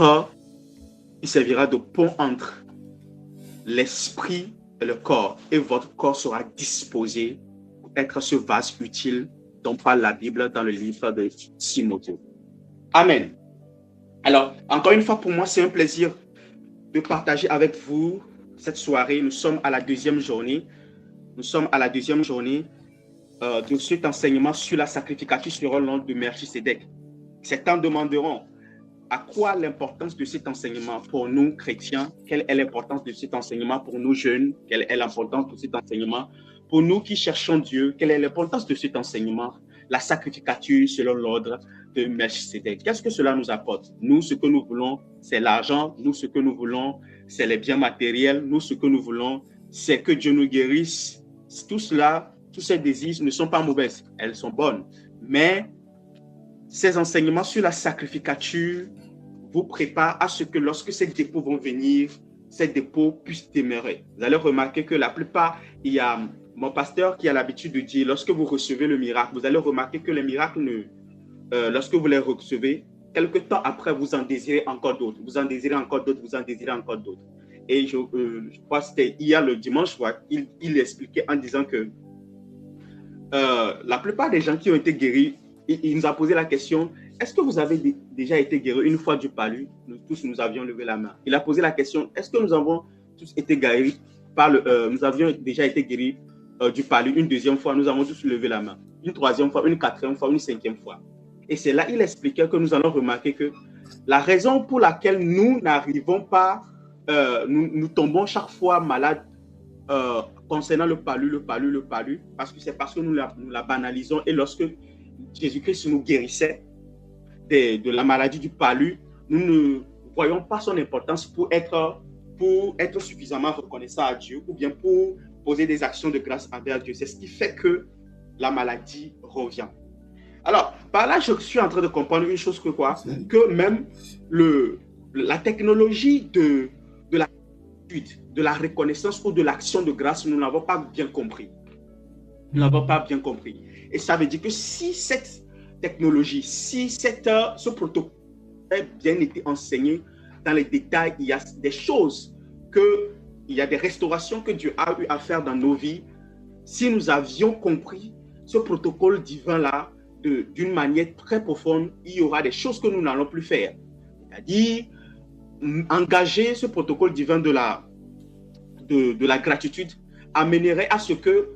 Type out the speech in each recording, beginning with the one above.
corps, il servira de pont entre l'esprit et le corps. Et votre corps sera disposé pour être ce vase utile dont parle la Bible dans le livre de Timothée. Amen. Alors, encore une fois, pour moi, c'est un plaisir de partager avec vous cette soirée. Nous sommes à la deuxième journée. Nous sommes à la deuxième journée de cet enseignement sur la sacrificature selon l'ordre de Melchisédek. Certains demanderont à quoi l'importance de cet enseignement pour nous chrétiens, quelle est l'importance de cet enseignement pour nous jeunes, quelle est l'importance de cet enseignement pour nous qui cherchons Dieu, quelle est l'importance de cet enseignement, la sacrificature selon l'ordre de Melchisédek. Qu'est-ce que cela nous apporte? Nous, ce que nous voulons, c'est l'argent. Nous, ce que nous voulons, c'est les biens matériels. Nous, ce que nous voulons, c'est que Dieu nous guérisse. Tout cela, tous ces désirs ne sont pas mauvaises, elles sont bonnes. Mais ces enseignements sur la sacrificature vous préparent à ce que lorsque ces dépôts vont venir, ces dépôts puissent demeurer. Vous allez remarquer que la plupart, il y a mon pasteur qui a l'habitude de dire, lorsque vous recevez le miracle, vous allez remarquer que les miracles, lorsque vous les recevez, quelque temps après, vous en désirez encore d'autres. Vous en désirez encore d'autres, vous en désirez encore d'autres. Et je crois que c'était hier le dimanche, il expliquait en disant que la plupart des gens qui ont été guéris, il nous a posé la question, est-ce que vous avez déjà été guéris une fois du palu? Nous tous, nous avions levé la main. Il a posé la question, est-ce que nous avons tous été guéris nous avions déjà été guéris du palu une deuxième fois? Nous avons tous levé la main. Une troisième fois, une quatrième fois, une cinquième fois. Et c'est là il expliquait que nous allons remarquer que la raison pour laquelle nous n'arrivons pas, nous tombons chaque fois malades concernant le palu, c'est parce que nous la banalisons. Et lorsque Jésus-Christ nous guérissait de la maladie du palu, nous ne voyons pas son importance pour être suffisamment reconnaissant à Dieu ou bien pour poser des actions de grâce envers Dieu. C'est ce qui fait que la maladie revient. Alors, par là, je suis en train de comprendre une chose que même la technologie de la reconnaissance ou de l'action de grâce, nous n'avons pas bien compris. Nous n'avons pas bien compris. Et ça veut dire que si cette technologie, si ce protocole a bien été enseigné dans les détails, il y a des choses il y a des restaurations que Dieu a eu à faire dans nos vies. Si nous avions compris ce protocole divin-là d'une manière très profonde, il y aura des choses que nous n'allons plus faire. C'est-à-dire, engager ce protocole divin de la gratitude amènerait à ce que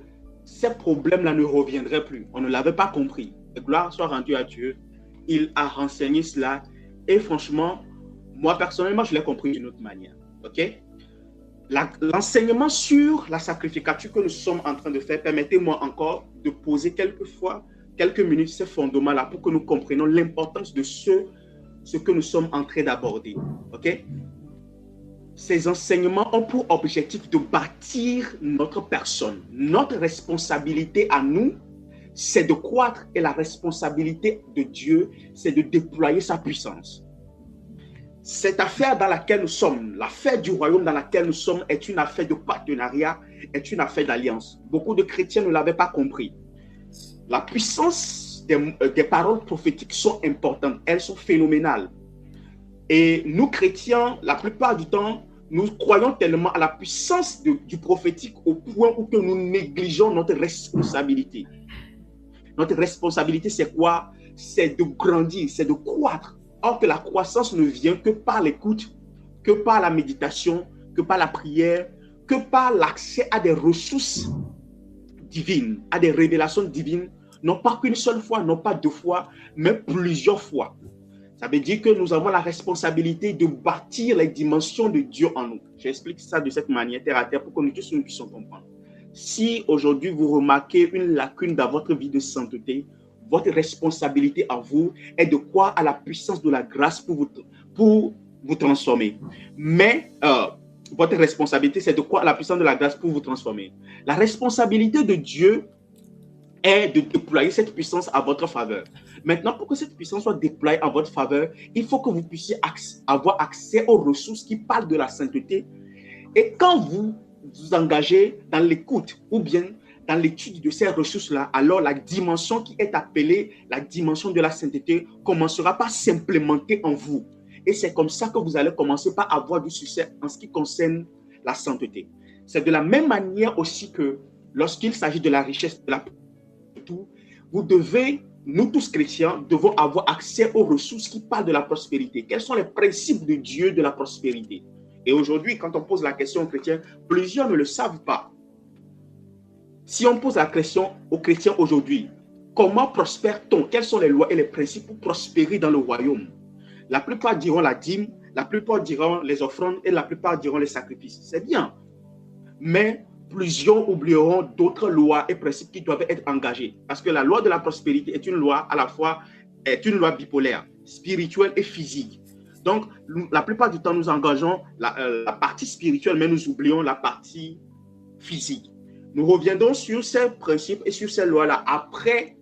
ces problèmes-là ne reviendraient plus. On ne l'avait pas compris. Et gloire soit rendue à Dieu. Il a renseigné cela. Et franchement, moi, personnellement, je l'ai compris d'une autre manière. OK? L'enseignement sur la sacrificature que nous sommes en train de faire, permettez-moi encore de poser quelques minutes ces fondements-là pour que nous comprenions l'importance de ce que nous sommes en train d'aborder. OK? Ces enseignements ont pour objectif de bâtir notre personne. Notre responsabilité à nous, c'est de croître, et la responsabilité de Dieu, c'est de déployer sa puissance. Cette affaire dans laquelle nous sommes, l'affaire du royaume dans laquelle nous sommes, est une affaire de partenariat, est une affaire d'alliance. Beaucoup de chrétiens ne l'avaient pas compris. La puissance des paroles prophétiques sont importantes, elles sont phénoménales. Et nous, chrétiens, la plupart du temps, nous croyons tellement à la puissance du prophétique au point où que nous négligeons notre responsabilité. Notre responsabilité, c'est quoi? C'est de grandir, c'est de croître. Or que la croissance ne vient que par l'écoute, que par la méditation, que par la prière, que par l'accès à des ressources divines, à des révélations divines, non pas qu'une seule fois, non pas deux fois, mais plusieurs fois. Ça veut dire que nous avons la responsabilité de bâtir les dimensions de Dieu en nous. J'explique ça de cette manière, terre à terre, pour que nous tous nous puissions comprendre. Si aujourd'hui vous remarquez une lacune dans votre vie de sainteté, votre responsabilité à vous est de croire à la puissance de la grâce pour vous transformer. Mais votre responsabilité, c'est de croire à la puissance de la grâce pour vous transformer. La responsabilité de Dieu est de déployer cette puissance à votre faveur. Maintenant, pour que cette puissance soit déployée en votre faveur, il faut que vous puissiez avoir accès aux ressources qui parlent de la sainteté. Et quand vous vous engagez dans l'écoute ou bien dans l'étude de ces ressources-là, alors la dimension qui est appelée la dimension de la sainteté commencera par s'implémenter en vous. Et c'est comme ça que vous allez commencer par avoir du succès en ce qui concerne la sainteté. C'est de la même manière aussi que lorsqu'il s'agit de la richesse, de la tout, vous devez, nous tous chrétiens, devons avoir accès aux ressources qui parlent de la prospérité. Quels sont les principes de Dieu de la prospérité? Et aujourd'hui, quand on pose la question aux chrétiens, plusieurs ne le savent pas. Si on pose la question aux chrétiens aujourd'hui, comment prospère-t-on? Quelles sont les lois et les principes pour prospérer dans le royaume? La plupart diront la dîme, la plupart diront les offrandes et la plupart diront les sacrifices. C'est bien. Mais plusieurs oublieront d'autres lois et principes qui doivent être engagés. Parce que la loi de la prospérité est une loi à la fois, est une loi bipolaire, spirituelle et physique. Donc, la plupart du temps, nous engageons la partie spirituelle, mais nous oublions la partie physique. Nous reviendrons sur ces principes et sur ces lois-là après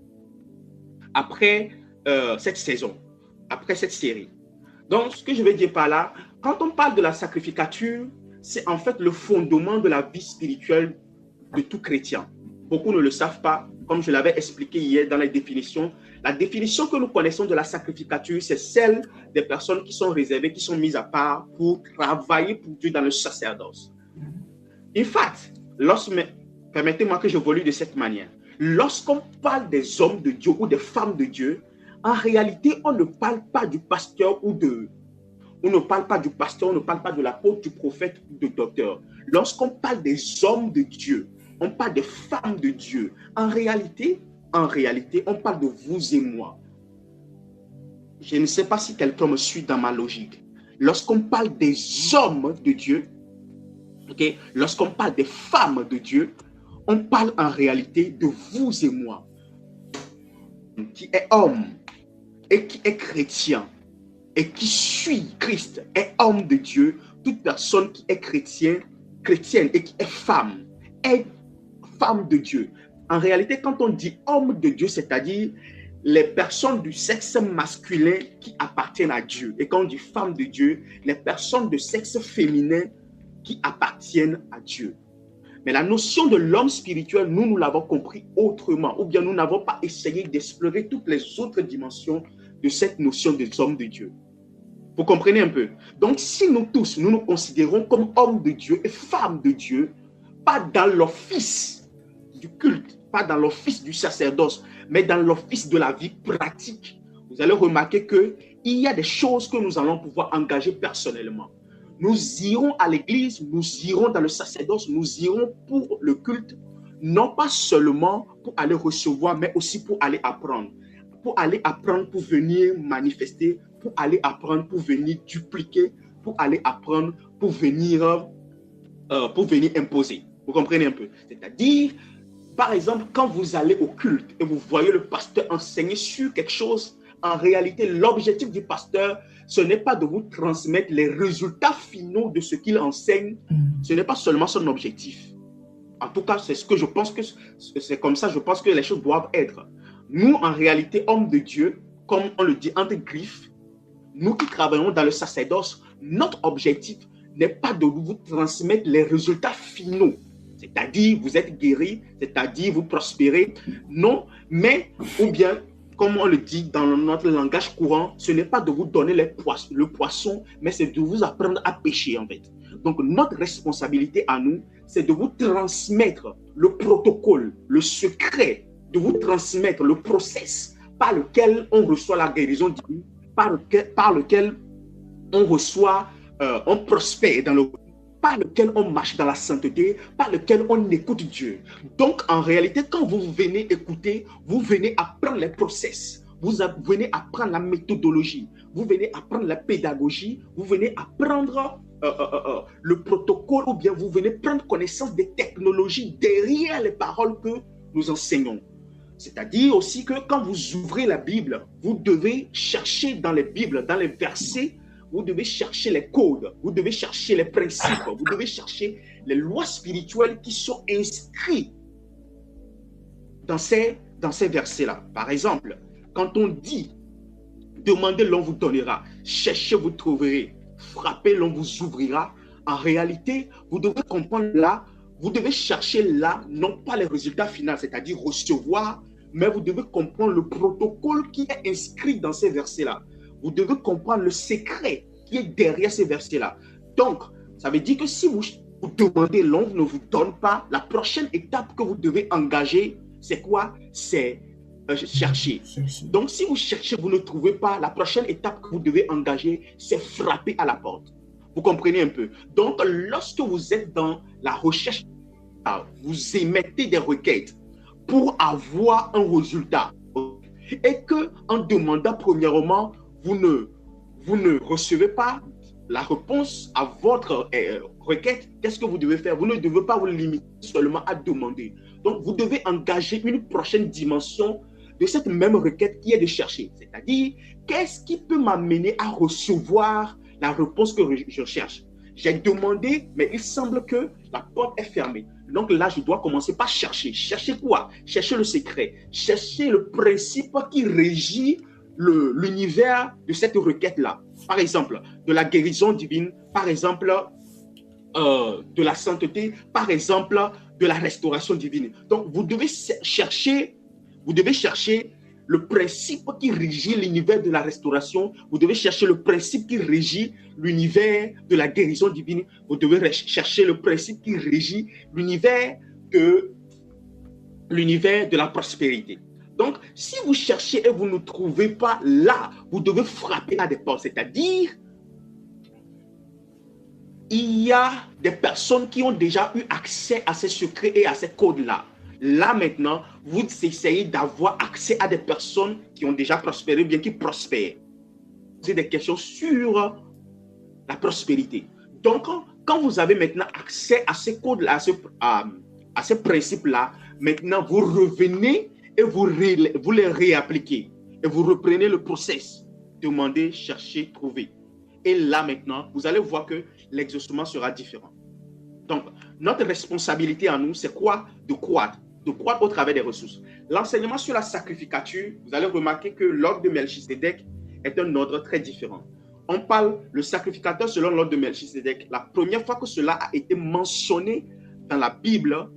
cette saison, après cette série. Donc, ce que je vais dire par là, quand on parle de la sacrificature, c'est en fait le fondement de la vie spirituelle de tout chrétien. Beaucoup ne le savent pas, comme je l'avais expliqué hier dans les définitions. La définition que nous connaissons de la sacrificature, c'est celle des personnes qui sont réservées, qui sont mises à part pour travailler pour Dieu dans le sacerdoce. En fait, permettez-moi que j'évolue de cette manière. Lorsqu'on parle des hommes de Dieu ou des femmes de Dieu, en réalité, on ne parle pas du pasteur ou de... On ne parle pas du pasteur, on ne parle pas de l'apôtre, du prophète ou du docteur. Lorsqu'on parle des hommes de Dieu, on parle des femmes de Dieu. En réalité, on parle de vous et moi. Je ne sais pas si quelqu'un me suit dans ma logique. Lorsqu'on parle des hommes de Dieu, okay, lorsqu'on parle des femmes de Dieu, on parle en réalité de vous et moi. Qui est homme et qui est chrétien et qui suit Christ est homme de Dieu. Toute personne qui est chrétienne et qui est femme de Dieu. En réalité, quand on dit homme de Dieu, c'est-à-dire les personnes du sexe masculin qui appartiennent à Dieu. Et quand on dit femme de Dieu, les personnes de sexe féminin qui appartiennent à Dieu. Mais la notion de l'homme spirituel, nous l'avons compris autrement, ou bien nous n'avons pas essayé d'explorer toutes les autres dimensions de cette notion des hommes de Dieu. Vous comprenez un peu? Donc, si nous tous, nous nous considérons comme hommes de Dieu et femmes de Dieu, pas dans l'office du culte, pas dans l'office du sacerdoce, mais dans l'office de la vie pratique, vous allez remarquer qu'il y a des choses que nous allons pouvoir engager personnellement. Nous irons à l'église, nous irons dans le sacerdoce, nous irons pour le culte, non pas seulement pour aller recevoir, mais aussi pour aller apprendre. Pour aller apprendre, pour venir manifester, pour aller apprendre, pour venir dupliquer, pour aller apprendre, pour venir imposer. Vous comprenez un peu? C'est-à-dire, par exemple, quand vous allez au culte et vous voyez le pasteur enseigner sur quelque chose, en réalité, l'objectif du pasteur, ce n'est pas de vous transmettre les résultats finaux de ce qu'il enseigne. Ce n'est pas seulement son objectif. En tout cas, c'est ce que je pense que c'est comme ça, je pense que les choses doivent être. Nous, en réalité, hommes de Dieu, comme on le dit entre griffes, nous qui travaillons dans le sacerdoce, notre objectif n'est pas de vous transmettre les résultats finaux. C'est-à-dire, vous êtes guéri, c'est-à-dire, vous prospérez. Non, mais, ou bien, comme on le dit dans notre langage courant, ce n'est pas de vous donner le poisson, mais c'est de vous apprendre à pêcher, en fait. Donc, notre responsabilité à nous, c'est de vous transmettre le protocole, le secret, de vous transmettre le process par lequel on reçoit la guérison divine, par lequel on reçoit, on prospère dans le par lequel on marche dans la sainteté, par lequel on écoute Dieu. Donc, en réalité, quand vous venez écouter, vous venez apprendre les process, vous venez apprendre la méthodologie, vous venez apprendre la pédagogie, vous venez apprendre le protocole, ou bien vous venez prendre connaissance des technologies derrière les paroles que nous enseignons. C'est-à-dire aussi que quand vous ouvrez la Bible, vous devez chercher dans les Bibles, dans les versets, vous devez chercher les codes, vous devez chercher les principes, vous devez chercher les lois spirituelles qui sont inscrites dans ces versets-là. Par exemple, quand on dit « Demandez, l'on vous donnera, cherchez, vous trouverez, frappez, l'on vous ouvrira », en réalité, vous devez comprendre là, vous devez chercher là, non pas les résultats finaux, c'est-à-dire recevoir, mais vous devez comprendre le protocole qui est inscrit dans ces versets-là. Vous devez comprendre le secret qui est derrière ces versets-là. Donc, ça veut dire que si vous demandez, l'on ne vous donne pas, la prochaine étape que vous devez engager, c'est quoi? C'est chercher. Donc, si vous cherchez, vous ne trouvez pas, la prochaine étape que vous devez engager, c'est frapper à la porte. Vous comprenez un peu? Donc, lorsque vous êtes dans la recherche, vous émettez des requêtes pour avoir un résultat. Et que, en demandant premièrement, vous ne recevez pas la réponse à votre requête, qu'est-ce que vous devez faire? Vous ne devez pas vous limiter seulement à demander. Donc, vous devez engager une prochaine dimension de cette même requête qui est de chercher. C'est-à-dire, qu'est-ce qui peut m'amener à recevoir la réponse que je cherche? J'ai demandé, mais il semble que la porte est fermée. Donc là, je dois commencer par chercher. Chercher quoi? Chercher le secret. Chercher le principe qui régit l'univers de cette requête-là. Par exemple, de la guérison divine, par exemple, de la sainteté, par exemple, de la restauration divine. Donc, vous devez chercher le principe qui régit l'univers de la restauration. Vous devez chercher le principe qui régit l'univers de la guérison divine. Vous devez chercher le principe qui régit l'univers de la prospérité. Donc, si vous cherchez et vous ne trouvez pas là, vous devez frapper à des portes. C'est-à-dire, il y a des personnes qui ont déjà eu accès à ces secrets et à ces codes-là. Là, maintenant, vous essayez d'avoir accès à des personnes qui ont déjà prospéré, bien qui prospèrent. Vous avez des questions sur la prospérité. Donc, quand vous avez maintenant accès à ces codes-là, à ces principes-là, maintenant, vous revenez et vous les réappliquez. Et vous reprenez le process. Demandez, cherchez, trouvez. Et là, maintenant, vous allez voir que l'exaucement sera différent. Donc, notre responsabilité à nous, c'est quoi? De croître au travers des ressources. L'enseignement sur la sacrificature, vous allez remarquer que l'ordre de Melchisédek est un ordre très différent. On parle le sacrificateur selon l'ordre de Melchisédek. La première fois que cela a été mentionné dans la Bible,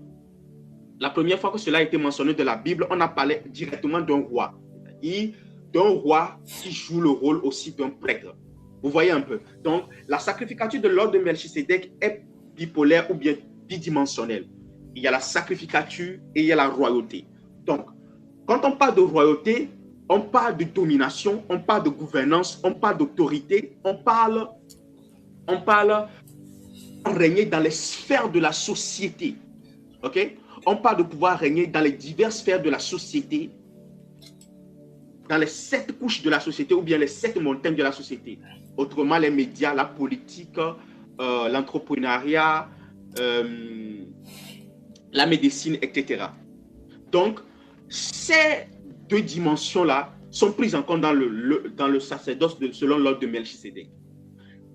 on a parlé directement d'un roi, c'est-à-dire d'un roi qui joue le rôle aussi d'un prêtre. Vous voyez un peu. Donc, la sacrificature de l'ordre de Melchisédek est bipolaire ou bien bidimensionnelle. Il y a la sacrificature et il y a la royauté. Donc, quand on parle de royauté, on parle de domination, on parle de gouvernance, on parle d'autorité, on parle de régner dans les sphères de la société. OK? On parle de pouvoir régner dans les diverses sphères de la société, dans les 7 couches de la société ou bien les 7 montagnes de la société. Autrement, les médias, la politique, l'entrepreneuriat, la médecine, etc. Donc, ces 2 dimensions-là sont prises en compte dans le sacerdoce selon l'ordre de Melchisédek.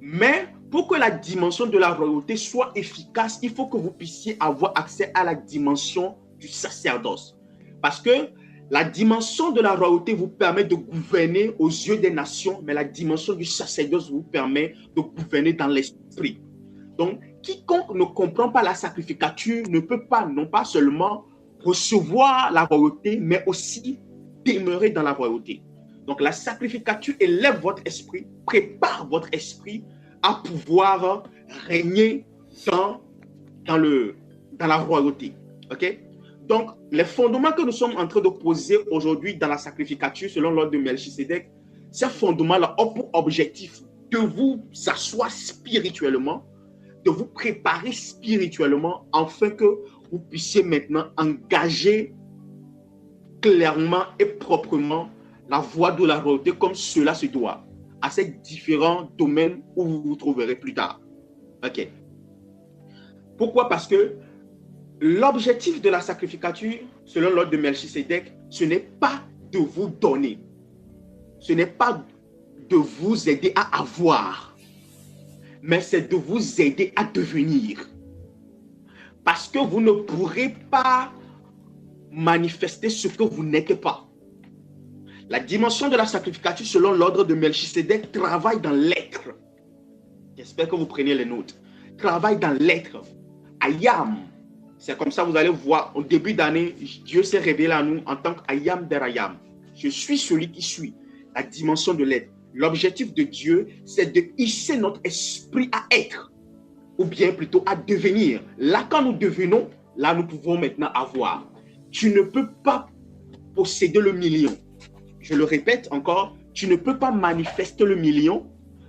Mais pour que la dimension de la royauté soit efficace, il faut que vous puissiez avoir accès à la dimension du sacerdoce. Parce que la dimension de la royauté vous permet de gouverner aux yeux des nations, mais la dimension du sacerdoce vous permet de gouverner dans l'esprit. Donc, quiconque ne comprend pas la sacrificature ne peut pas, non pas seulement recevoir la royauté, mais aussi demeurer dans la royauté. Donc, la sacrificature élève votre esprit, prépare votre esprit à pouvoir régner dans la royauté. OK? Donc, les fondements que nous sommes en train de poser aujourd'hui dans la sacrificature, selon l'ordre de Melchisédek, ces fondements-là ont pour objectif de vous asseoir spirituellement, de vous préparer spirituellement, afin que vous puissiez maintenant engager clairement et proprement la voie de la royauté comme cela se doit, à ces différents domaines où vous vous trouverez plus tard. OK. Pourquoi? Parce que l'objectif de la sacrificature, selon l'ordre de Melchisédek, ce n'est pas de vous donner. Ce n'est pas de vous aider à avoir, mais c'est de vous aider à devenir. Parce que vous ne pourrez pas manifester ce que vous n'êtes pas. La dimension de la sacrificature, selon l'ordre de Melchisédek, travaille dans l'être. J'espère que vous prenez les notes. Travaille dans l'être. I am. C'est comme ça, vous allez voir, au début d'année, Dieu s'est révélé à nous en tant qu'I am there I am. Je suis celui qui suis. La dimension de l'être. L'objectif de Dieu, c'est de hisser notre esprit à être, ou bien plutôt à devenir. Là, quand nous devenons, là, nous pouvons maintenant avoir. Tu ne peux pas posséder le million. Je le répète encore, tu ne peux pas manifester le million,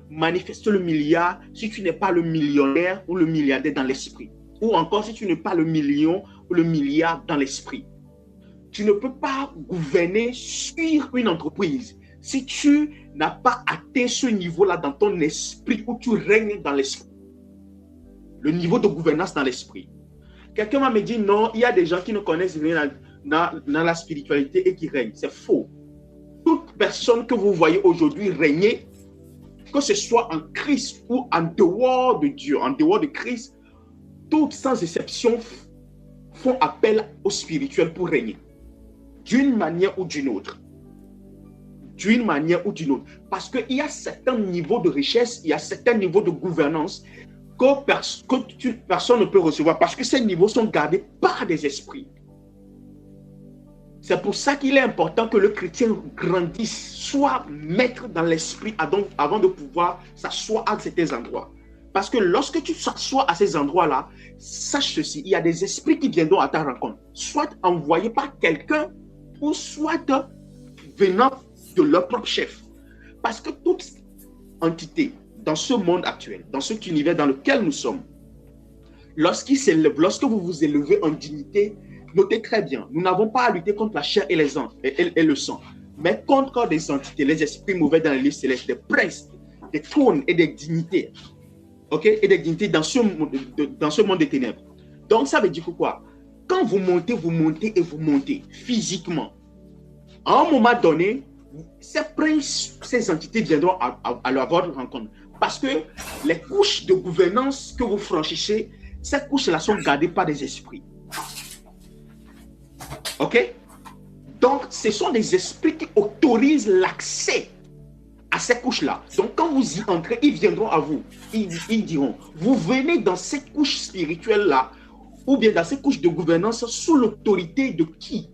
manifester le milliard si tu n'es pas le millionnaire ou le milliardaire dans l'esprit. Ou encore si tu n'es pas le million ou le milliard dans l'esprit. Tu ne peux pas gouverner sur une entreprise si tu n'as pas atteint ce niveau-là dans ton esprit où tu règnes dans l'esprit. Le niveau de gouvernance dans l'esprit. Quelqu'un m'a dit non, il y a des gens qui ne connaissent rien dans la spiritualité et qui règnent. C'est faux. Toute personne que vous voyez aujourd'hui régner, que ce soit en Christ ou en dehors de Dieu, en dehors de Christ, toutes sans exception font appel au spirituel pour régner. D'une manière ou d'une autre. D'une manière ou d'une autre. Parce qu'il y a certains niveaux de richesse, il y a certains niveaux de gouvernance que personne ne peut recevoir parce que ces niveaux sont gardés par des esprits. C'est pour ça qu'il est important que le chrétien grandisse, soit maître dans l'esprit avant de pouvoir s'asseoir à certains endroits. Parce que lorsque tu s'assois à ces endroits-là, sache ceci, il y a des esprits qui viendront à ta rencontre, soit envoyés par quelqu'un ou soit venant de leur propre chef. Parce que toute entité dans ce monde actuel, dans cet univers dans lequel nous sommes, lorsque vous vous élevez en dignité, notez très bien, nous n'avons pas à lutter contre la chair et le sang, mais contre des entités, les esprits mauvais dans les lieux célestes, des princes, des trônes et des dignités. Ok? Et des dignités dans ce monde des ténèbres. Donc ça veut dire quoi? Quand vous montez et vous montez physiquement, à un moment donné, ces princes, ces entités viendront à votre rencontre. Parce que les couches de gouvernance que vous franchissez, ces couches-là sont gardées par des esprits. Ok? Donc, ce sont des esprits qui autorisent l'accès à ces couches-là. Donc, quand vous y entrez, ils viendront à vous. Ils diront, vous venez dans cette couche spirituelle-là, ou bien dans cette couche de gouvernance, sous l'autorité de qui?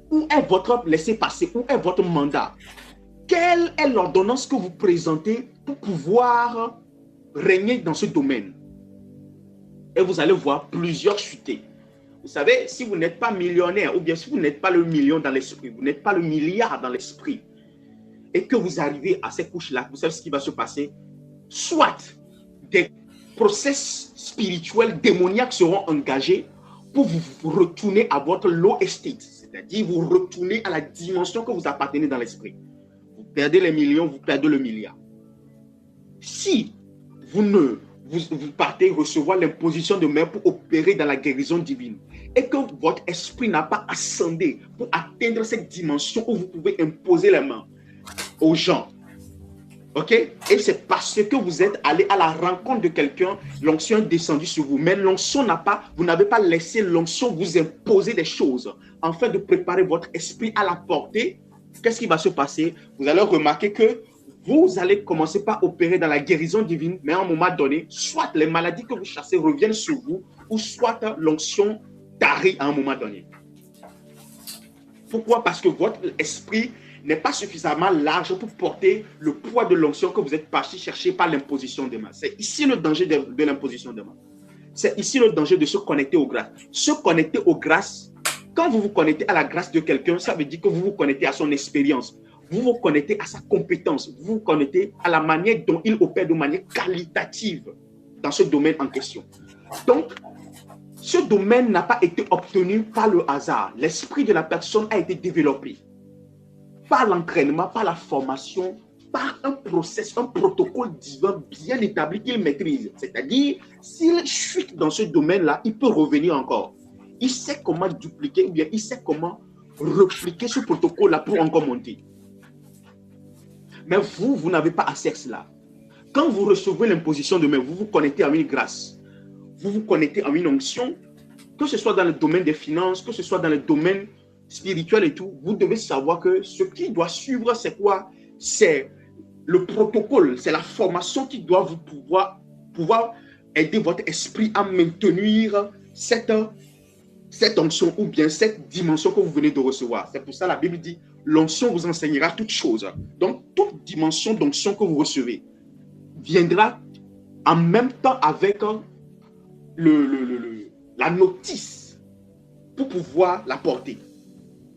Où est votre laissez-passer? Où est votre mandat? Quelle est l'ordonnance que vous présentez pour pouvoir régner dans ce domaine? Et vous allez voir plusieurs chuter. Vous savez, si vous n'êtes pas millionnaire, ou bien si vous n'êtes pas le million dans l'esprit, vous n'êtes pas le milliard dans l'esprit, et que vous arrivez à ces couches-là, vous savez ce qui va se passer? Soit des process spirituels démoniaques seront engagés pour vous retourner à votre low estate, c'est-à-dire vous retourner à la dimension que vous appartenez dans l'esprit. Vous perdez les millions, vous perdez le milliard. Si vous partez recevoir l'imposition de main pour opérer dans la guérison divine et que votre esprit n'a pas ascendé pour atteindre cette dimension où vous pouvez imposer les mains aux gens, ok? Et c'est parce que vous êtes allé à la rencontre de quelqu'un, l'onction est descendue sur vous, mais l'onction vous n'avez pas laissé l'onction vous imposer des choses afin de préparer votre esprit à la portée. Qu'est-ce qui va se passer? Vous allez remarquer que vous allez commencer par opérer dans la guérison divine, mais à un moment donné, soit les maladies que vous chassez reviennent sur vous, ou soit l'onction tarit à un moment donné. Pourquoi? Parce que votre esprit n'est pas suffisamment large pour porter le poids de l'onction que vous êtes parti chercher par l'imposition des mains. C'est ici le danger de l'imposition des mains. C'est ici le danger de se connecter aux grâces. Se connecter aux grâces, quand vous vous connectez à la grâce de quelqu'un, ça veut dire que vous vous connectez à son expérience. Vous vous connectez à sa compétence, vous vous connectez à la manière dont il opère de manière qualitative dans ce domaine en question. Donc, ce domaine n'a pas été obtenu par le hasard. L'esprit de la personne a été développé par l'entraînement, par la formation, par un process, un protocole divin bien établi qu'il maîtrise. C'est-à-dire, s'il chute dans ce domaine-là, il peut revenir encore. Il sait comment dupliquer ou bien il sait comment repliquer ce protocole-là pour encore monter. Mais vous n'avez pas accès à cela. Quand vous recevez l'imposition de main, vous vous connectez à une grâce. Vous vous connectez à une onction, que ce soit dans le domaine des finances, que ce soit dans le domaine spirituel et tout. Vous devez savoir que ce qui doit suivre, c'est quoi? C'est le protocole, c'est la formation qui doit vous pouvoir aider votre esprit à maintenir cette cette onction ou bien cette dimension que vous venez de recevoir. C'est pour ça que la Bible dit, l'onction vous enseignera toutes choses. Donc, toute dimension d'onction que vous recevez viendra en même temps avec la notice pour pouvoir la porter.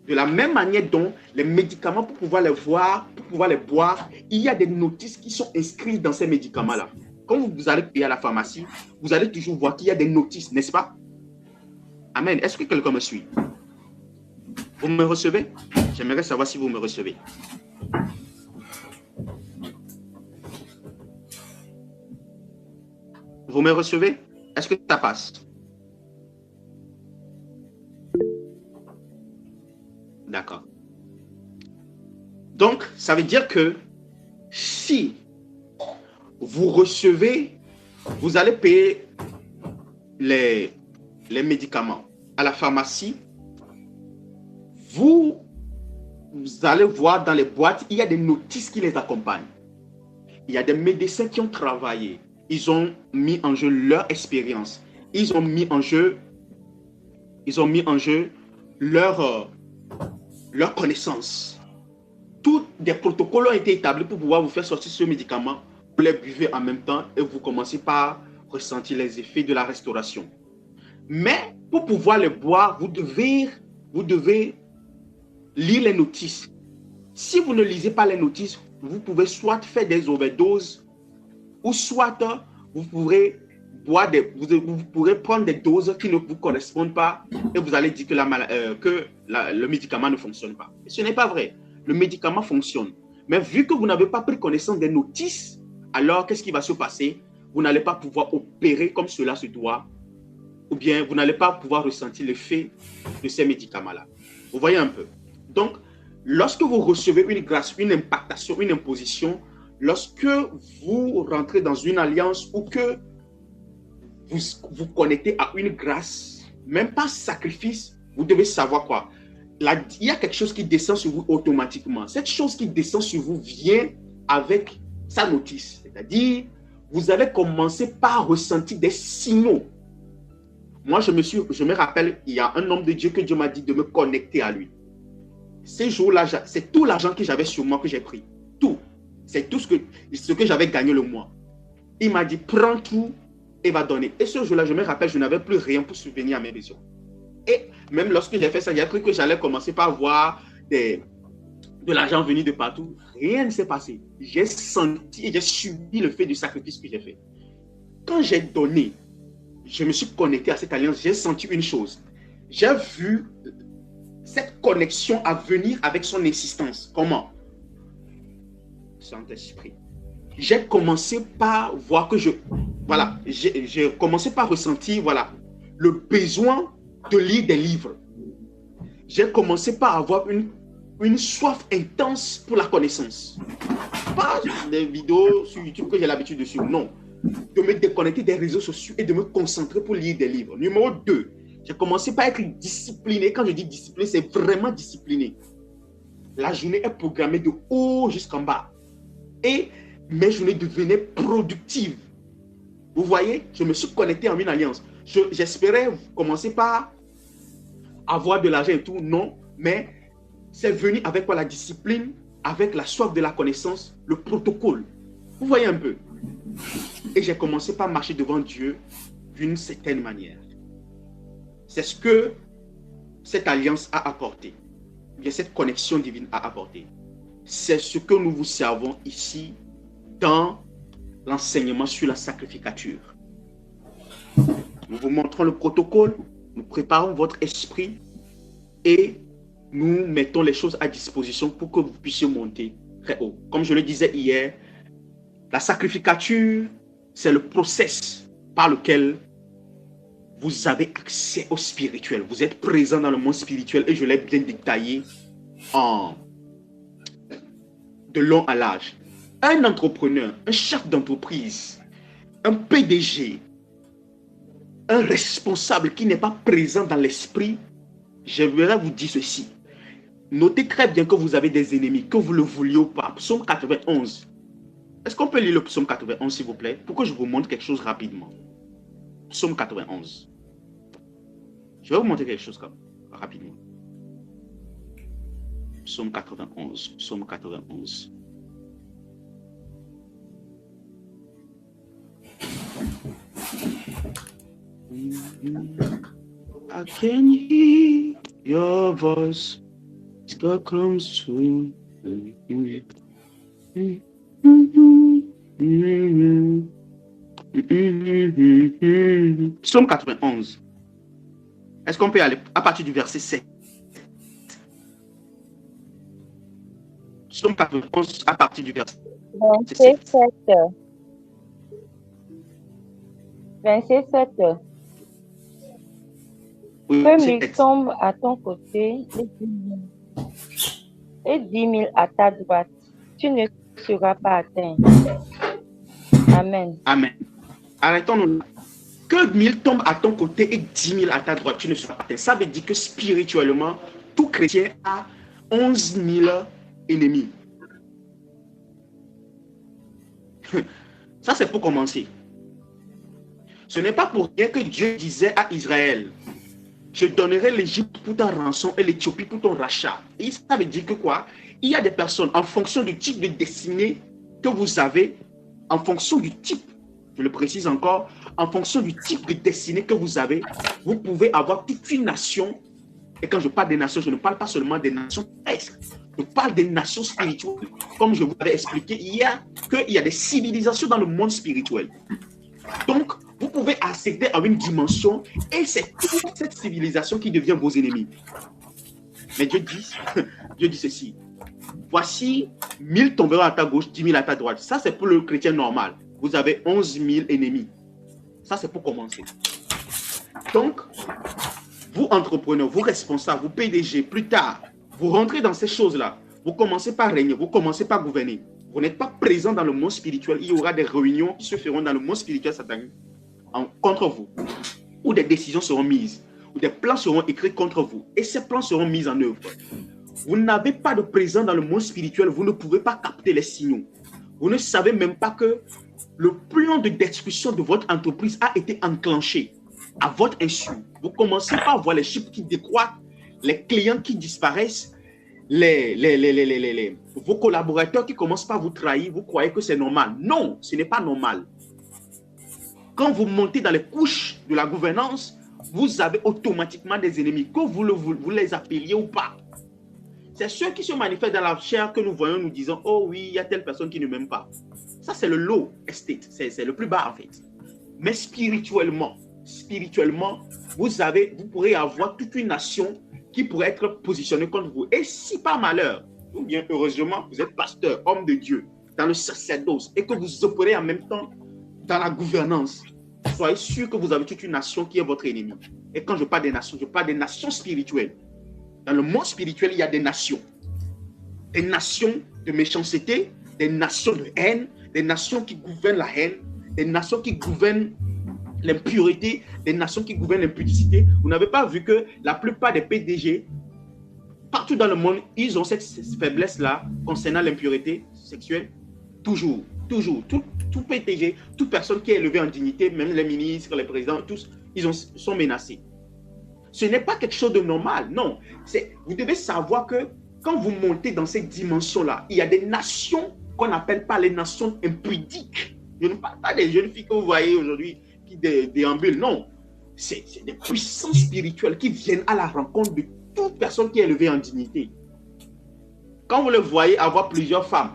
De la même manière dont les médicaments, pour pouvoir les voir, pour pouvoir les boire, il y a des notices qui sont inscrites dans ces médicaments-là. Quand vous allez payer à la pharmacie, vous allez toujours voir qu'il y a des notices, n'est-ce pas? Amen. Est-ce que quelqu'un me suit? Vous me recevez? J'aimerais savoir si vous me recevez. Vous me recevez? Est-ce que ça passe? D'accord. Donc, ça veut dire que si vous recevez, vous allez payer les médicaments à la pharmacie, vous allez voir dans les boîtes, il y a des notices qui les accompagnent. Il y a des médecins qui ont travaillé. Ils ont mis en jeu leur expérience. Ils ont mis en jeu leur connaissance. Tous des protocoles ont été établis pour pouvoir vous faire sortir ce médicament. Vous les buvez en même temps et vous commencez par ressentir les effets de la restauration. Mais pour pouvoir les boire, vous devez lire les notices. Si vous ne lisez pas les notices, vous pouvez soit faire des overdoses ou soit vous pourrez vous pourrez prendre des doses qui ne vous correspondent pas et vous allez dire que le médicament ne fonctionne pas. Ce n'est pas vrai. Le médicament fonctionne. Mais vu que vous n'avez pas pris connaissance des notices, alors qu'est-ce qui va se passer? Vous n'allez pas pouvoir opérer comme cela se doit, ou bien vous n'allez pas pouvoir ressentir l'effet de ces médicaments-là. Vous voyez un peu? Donc, lorsque vous recevez une grâce, une impactation, une imposition, lorsque vous rentrez dans une alliance ou que vous vous connectez à une grâce, même pas sacrifice, vous devez savoir quoi. Là, il y a quelque chose qui descend sur vous automatiquement. Cette chose qui descend sur vous vient avec sa notice. C'est-à-dire, vous allez commencer par ressentir des signaux. Moi, je me rappelle, il y a un homme de Dieu que Dieu m'a dit de me connecter à lui. Ces jours-là, c'est tout l'argent que j'avais sur moi que j'ai pris. Tout. C'est tout ce que j'avais gagné le mois. Il m'a dit, prends tout et va donner. Et ce jour-là, je me rappelle, je n'avais plus rien pour subvenir à mes besoins. Et même lorsque j'ai fait ça, j'ai cru que j'allais commencer par voir de l'argent venir de partout. Rien ne s'est passé. J'ai senti et j'ai subi le fait du sacrifice que j'ai fait. Quand j'ai donné, je me suis connecté à cette alliance, j'ai senti une chose. J'ai vu cette connexion à venir avec son insistance. Comment? Saint-Esprit. J'ai commencé par voir que j'ai commencé par ressentir, le besoin de lire des livres. J'ai commencé par avoir une soif intense pour la connaissance. Pas des vidéos sur YouTube que j'ai l'habitude de suivre, non. De me déconnecter des réseaux sociaux et de me concentrer pour lire des livres. Numéro 2, j'ai commencé par être discipliné. Quand je dis discipliné, c'est vraiment discipliné. La journée est programmée de haut jusqu'en bas. Et mes journées devenaient productives. Vous voyez, je me suis connecté en une alliance. J'espérais commencer par avoir de l'argent et tout, non, mais c'est venu avec la discipline, avec la soif de la connaissance, le protocole. Vous voyez un peu. Et j'ai commencé par marcher devant Dieu d'une certaine manière. C'est ce que cette alliance a apporté, bien cette connexion divine a apporté. C'est ce que nous vous servons ici dans l'enseignement sur la sacrificature. Nous vous montrons le protocole, nous préparons votre esprit et nous mettons les choses à disposition pour que vous puissiez monter très haut. Comme je le disais hier, la sacrificature, c'est le process par lequel vous avez accès au spirituel. Vous êtes présent dans le monde spirituel et je l'ai bien détaillé de long à large. Un entrepreneur, un chef d'entreprise, un PDG, un responsable qui n'est pas présent dans l'esprit, je vais vous dire ceci. Notez très bien que vous avez des ennemis, que vous le vouliez ou pas. Psaume 91. Est-ce qu'on peut lire le psaume 91, s'il vous plaît, pour que je vous montre quelque chose rapidement? Psaume 91. Je vais vous montrer quelque chose comme rapidement. Psaume 91. Psaume 91. I can hear your voice. God comes to me. Psaume 91. Est-ce qu'on peut aller à partir du verset 7? Psaume 91 à partir du verset 7. Verset 7. Oui, Que 1000 tombent à ton côté et 10 000 à ta droite, tu ne seras pas atteint. Amen. Amen. Arrêtons-nous là. Que 1000 tombent à ton côté et 10 000 à ta droite, tu ne seras pas atteint. Ça veut dire que spirituellement, tout chrétien a 11 000 ennemis. Ça, c'est pour commencer. Ce n'est pas pour rien que Dieu disait à Israël, je donnerai l'Égypte pour ta rançon et l'Éthiopie pour ton rachat. Et ça veut dire que quoi? Il y a des personnes, en fonction du type de destinée que vous avez, en fonction du type, je le précise encore, en fonction du type de destinée que vous avez, vous pouvez avoir toute une nation. Et quand je parle des nations, je ne parle pas seulement des nations terrestres. Je parle des nations spirituelles. Comme je vous l'avais expliqué, il y a des civilisations dans le monde spirituel. Donc, vous pouvez accéder à une dimension et c'est toute cette civilisation qui devient vos ennemis. Mais Dieu dit ceci. Voici 1000 tomberont à ta gauche, 10 000 à ta droite. Ça, c'est pour le chrétien normal. Vous avez 11 000 ennemis. Ça, c'est pour commencer. Donc, vous entrepreneurs, vous responsables, vous PDG, plus tard, vous rentrez dans ces choses-là. Vous commencez par régner, vous commencez par gouverner. Vous n'êtes pas présent dans le monde spirituel. Il y aura des réunions qui se feront dans le monde spirituel satanique contre vous. Où des décisions seront mises. Où des plans seront écrits contre vous. Et ces plans seront mis en œuvre. Vous n'avez pas de présence dans le monde spirituel. Vous ne pouvez pas capter les signaux. Vous ne savez même pas que le plan de destruction de votre entreprise a été enclenché à votre insu. Vous commencez par voir les chiffres qui décroîtent, les clients qui disparaissent, vos collaborateurs qui commencent par vous trahir. Vous croyez que c'est normal. Non, ce n'est pas normal. Quand vous montez dans les couches de la gouvernance, vous avez automatiquement des ennemis, que vous les appeliez ou pas. C'est ceux qui se manifestent dans la chair que nous voyons, nous disons, oh oui, il y a telle personne qui ne m'aime pas. Ça, c'est le low estate, c'est le plus bas en fait. Mais spirituellement, vous pourrez avoir toute une nation qui pourrait être positionnée contre vous. Et si par malheur, ou bien heureusement, vous êtes pasteur, homme de Dieu, dans le sacerdoce, et que vous opérez en même temps dans la gouvernance, soyez sûr que vous avez toute une nation qui est votre ennemi. Et quand je parle des nations, je parle des nations spirituelles. Dans le monde spirituel, il y a des nations. Des nations de méchanceté, des nations de haine, des nations qui gouvernent la haine, des nations qui gouvernent l'impureté, des nations qui gouvernent l'impudicité. Vous n'avez pas vu que la plupart des PDG, partout dans le monde, ils ont cette faiblesse-là concernant l'impureté sexuelle. Toujours. Tout PDG, toute personne qui est élevée en dignité, même les ministres, les présidents, tous, sont menacés. Ce n'est pas quelque chose de normal, non. Vous devez savoir que quand vous montez dans cette dimension-là, il y a des nations qu'on n'appelle pas les nations impudiques. Je ne parle pas des jeunes filles que vous voyez aujourd'hui qui déambulent, non. C'est des puissances spirituelles qui viennent à la rencontre de toute personne qui est élevée en dignité. Quand vous le voyez avoir plusieurs femmes,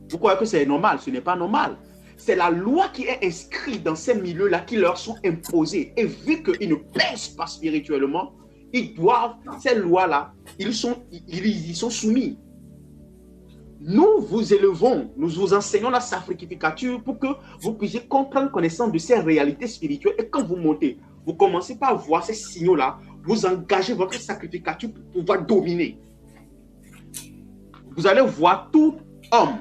vous croyez que c'est normal? Ce n'est pas normal. C'est la loi qui est inscrite dans ces milieux-là qui leur sont imposées. Et vu qu'ils ne pèsent pas spirituellement, ils doivent, ces lois-là, ils y sont soumis. Nous vous élevons, nous vous enseignons la sacrificature pour que vous puissiez comprendre connaissance de ces réalités spirituelles. Et quand vous montez, vous commencez par voir ces signaux-là, vous engagez votre sacrificature pour pouvoir dominer. Vous allez voir tout homme.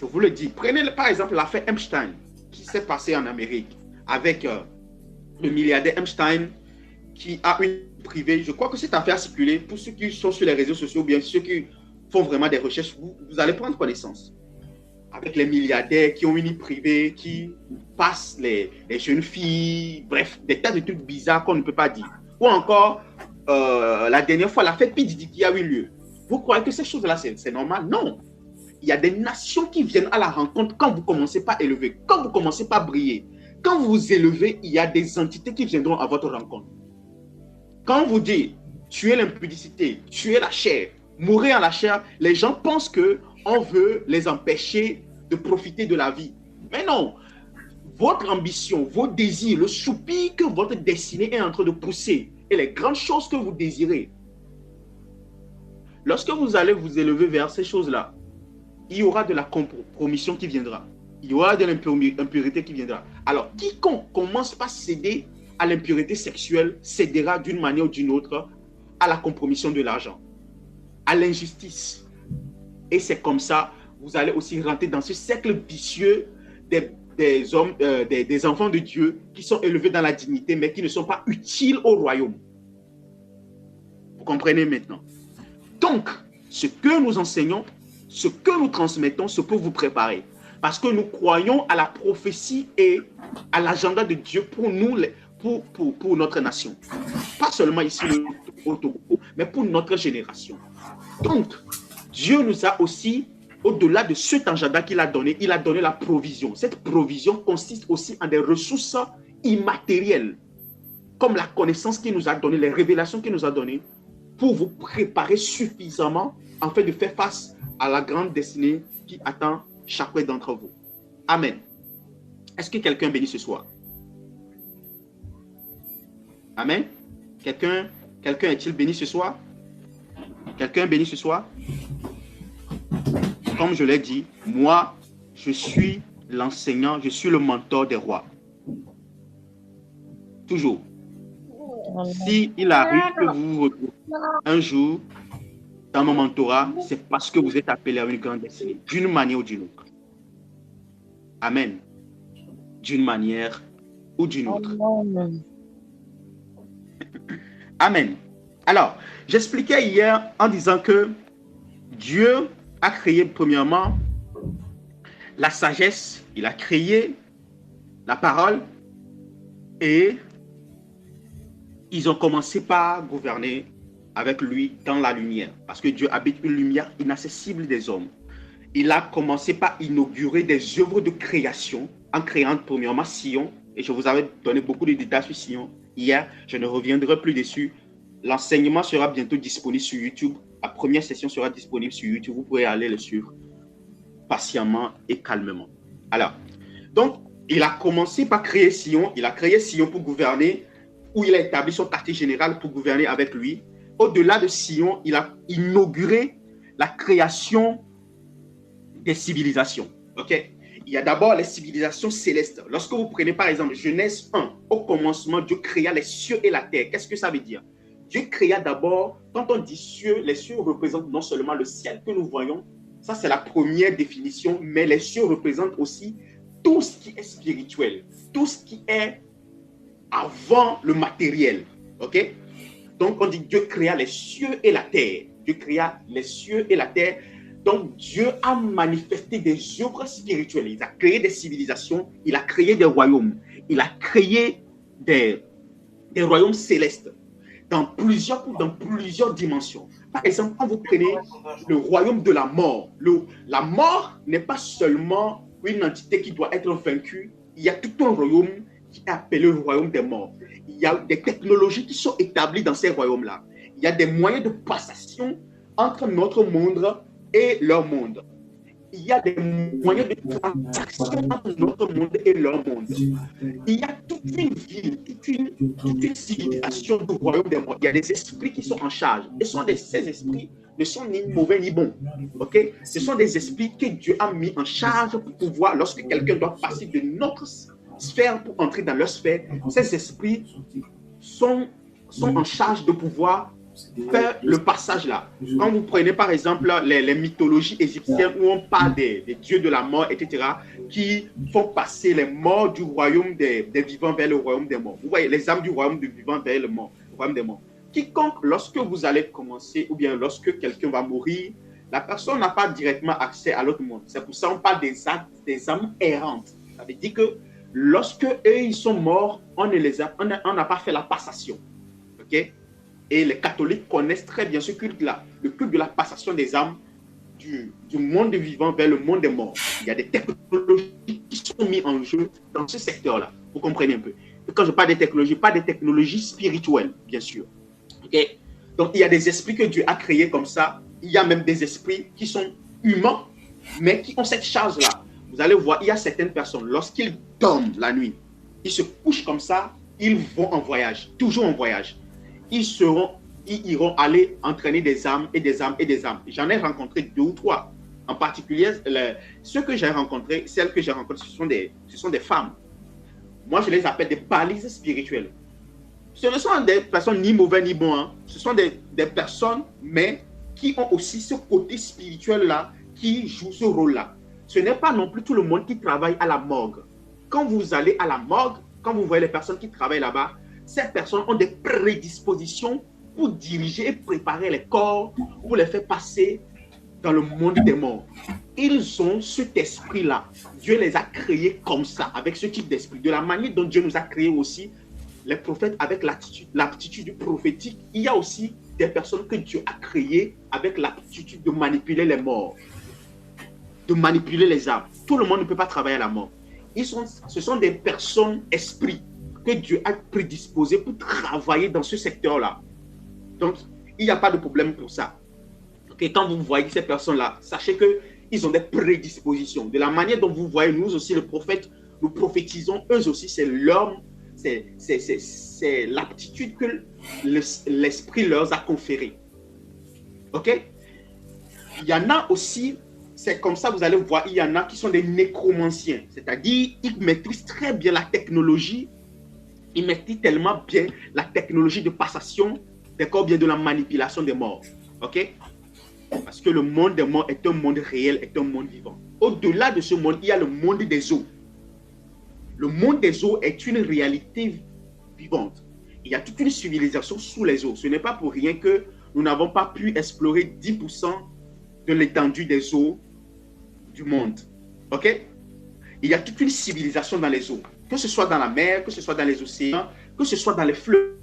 Je vous le dis, prenez par exemple l'affaire Epstein qui s'est passée en Amérique avec le milliardaire Epstein qui a une privée. Je crois que cette affaire a circulé. Pour ceux qui sont sur les réseaux sociaux, bien ceux qui font vraiment des recherches, vous allez prendre connaissance. Avec les milliardaires qui ont une île privée, qui passent les jeunes filles, bref, des tas de trucs bizarres qu'on ne peut pas dire. ou encore la dernière fois, la fête P. Diddy qui a eu lieu. Vous croyez que ces choses-là, c'est normal? Non. Il y a des nations qui viennent à la rencontre quand vous commencez pas à élever, quand vous commencez pas à briller. Quand vous vous élevez, il y a des entités qui viendront à votre rencontre. Quand vous dites tuer l'impudicité, tuer la chair, mourir en la chair, les gens pensent qu'on veut les empêcher de profiter de la vie. Mais non, votre ambition, vos désirs, le soupir que votre destinée est en train de pousser et les grandes choses que vous désirez, lorsque vous allez vous élever vers ces choses-là, il y aura de la compromission qui viendra. Il y aura de l'impureté qui viendra. Alors, quiconque commence par céder à l'impureté sexuelle cédera d'une manière ou d'une autre à la compromission de l'argent, à l'injustice. Et c'est comme ça, vous allez aussi rentrer dans ce cercle vicieux des enfants de Dieu qui sont élevés dans la dignité, mais qui ne sont pas utiles au royaume. Vous comprenez maintenant? Donc, ce que nous enseignons, ce que nous transmettons, ce que vous préparez. Parce que nous croyons à la prophétie et à l'agenda de Dieu pour nous, pour notre nation. Pas seulement ici au Togo, mais pour notre génération. Donc, Dieu nous a aussi, au-delà de cet agenda qu'il a donné, il a donné la provision. Cette provision consiste aussi en des ressources immatérielles, comme la connaissance qu'il nous a donnée, les révélations qu'il nous a données, pour vous préparer suffisamment afin de faire face à la grande destinée qui attend chacun d'entre vous. Amen. Est-ce que quelqu'un bénit ce soir? Amen. Quelqu'un est-il béni ce soir? Quelqu'un béni ce soir? Comme je l'ai dit, moi, je suis l'enseignant, je suis le mentor des rois. Toujours. Si il arrive que vous vous retrouvez un jour dans mon mentorat, c'est parce que vous êtes appelé à une grande destinée, d'une manière ou d'une autre. Amen. D'une manière ou d'une autre. Amen. Alors, j'expliquais hier en disant que Dieu a créé premièrement la sagesse, il a créé la parole et ils ont commencé par gouverner avec lui dans la lumière, parce que Dieu habite une lumière inaccessible des hommes. Il a commencé par inaugurer des œuvres de création en créant premièrement Sion, et je vous avais donné beaucoup de détails sur Sion hier, je ne reviendrai plus dessus. L'enseignement sera bientôt disponible sur YouTube. La première session sera disponible sur YouTube. Vous pouvez aller le suivre patiemment et calmement. Alors, donc, il a commencé par créer Sion. Il a créé Sion pour gouverner, où il a établi son quartier général pour gouverner avec lui. Au-delà de Sion, il a inauguré la création des civilisations. OK? Il y a d'abord les civilisations célestes. Lorsque vous prenez par exemple Genèse 1, au commencement, Dieu créa les cieux et la terre. Qu'est-ce que ça veut dire? Dieu créa d'abord, quand on dit cieux, les cieux représentent non seulement le ciel que nous voyons, ça c'est la première définition, mais les cieux représentent aussi tout ce qui est spirituel, tout ce qui est avant le matériel. OK? Donc on dit Dieu créa les cieux et la terre. Dieu créa les cieux et la terre. Donc Dieu a manifesté des œuvres spirituelles. Il a créé des civilisations, il a créé des royaumes, il a créé des royaumes célestes dans plusieurs dimensions. Par exemple, quand vous prenez le royaume de la mort, la mort n'est pas seulement une entité qui doit être vaincue. Il y a tout un royaume qui est appelé le royaume des morts. Il y a des technologies qui sont établies dans ces royaumes-là. Il y a des moyens de passation entre notre monde et leur monde. Il y a des moyens de transaction entre notre monde et leur monde. Il y a toute une ville, toute une civilisation du royaume des morts. Il y a des esprits qui sont en charge. Et ces esprits ne sont ni mauvais ni bons. Okay? Ce sont des esprits que Dieu a mis en charge pour pouvoir, lorsque quelqu'un doit passer de notre sphère pour entrer dans leur sphère, ces esprits sont en charge de pouvoir faire le passage là. Quand vous prenez par exemple les mythologies égyptiennes où on parle des dieux de la mort, etc., qui font passer les morts du royaume des vivants vers le royaume des morts. Vous voyez, les âmes du royaume des vivants vers le royaume des morts. Quiconque, lorsque vous allez commencer, ou bien lorsque quelqu'un va mourir, la personne n'a pas directement accès à l'autre monde. C'est pour ça qu'on parle des âmes errantes. Ça veut dire que lorsque eux ils sont morts, on n'a pas fait la passation. ok? Et les catholiques connaissent très bien ce culte-là, le culte de la passation des âmes du monde vivant vers le monde des morts. Il y a des technologies qui sont mises en jeu dans ce secteur-là. Vous comprenez un peu. Et quand je parle de technologies, pas des technologies spirituelles, bien sûr. Okay? Donc, il y a des esprits que Dieu a créés comme ça. Il y a même des esprits qui sont humains, mais qui ont cette charge-là. Vous allez voir, il y a certaines personnes, lorsqu'ils dorment la nuit, ils se couchent comme ça, ils vont en voyage, toujours en voyage. Ils iront aller entraîner des âmes et des âmes et des âmes. J'en ai rencontré 2 ou 3. En particulier, ceux que j'ai rencontrés, celles que j'ai rencontrées, ce sont des femmes. Moi, je les appelle des balises spirituelles. Ce ne sont des personnes ni mauvaises ni bonnes. Hein. Ce sont des personnes, mais qui ont aussi ce côté spirituel-là, qui joue ce rôle-là. Ce n'est pas non plus tout le monde qui travaille à la morgue. Quand vous allez à la morgue, quand vous voyez les personnes qui travaillent là-bas, ces personnes ont des prédispositions pour diriger et préparer les corps, pour les faire passer dans le monde des morts. Ils ont cet esprit-là. Dieu les a créés comme ça, avec ce type d'esprit. De la manière dont Dieu nous a créés aussi, les prophètes avec l'aptitude prophétique, il y a aussi des personnes que Dieu a créées avec l'aptitude de manipuler les morts, de manipuler les âmes. Tout le monde ne peut pas travailler à la mort. Ce sont des personnes esprits que Dieu a prédisposées pour travailler dans ce secteur-là. Donc, il n'y a pas de problème pour ça. Okay, quand vous voyez ces personnes-là, sachez qu'ils ont des prédispositions. De la manière dont vous voyez, nous aussi, les prophètes, nous prophétisons, eux aussi, c'est l'aptitude que l'esprit leur a conférée. OK? Il y en a aussi, c'est comme ça, vous allez voir, il y en a qui sont des nécromanciens. C'est-à-dire, ils maîtrisent très bien la technologie. Ils maîtrisent tellement bien la technologie de passation des corps, bien de la manipulation des morts. OK? Parce que le monde des morts est un monde réel, est un monde vivant. Au-delà de ce monde, il y a le monde des eaux. Le monde des eaux est une réalité vivante. Il y a toute une civilisation sous les eaux. Ce n'est pas pour rien que nous n'avons pas pu explorer 10% de l'étendue des eaux du monde. OK? Il y a toute une civilisation dans les eaux. Que ce soit dans la mer, que ce soit dans les océans, que ce soit dans les fleuves.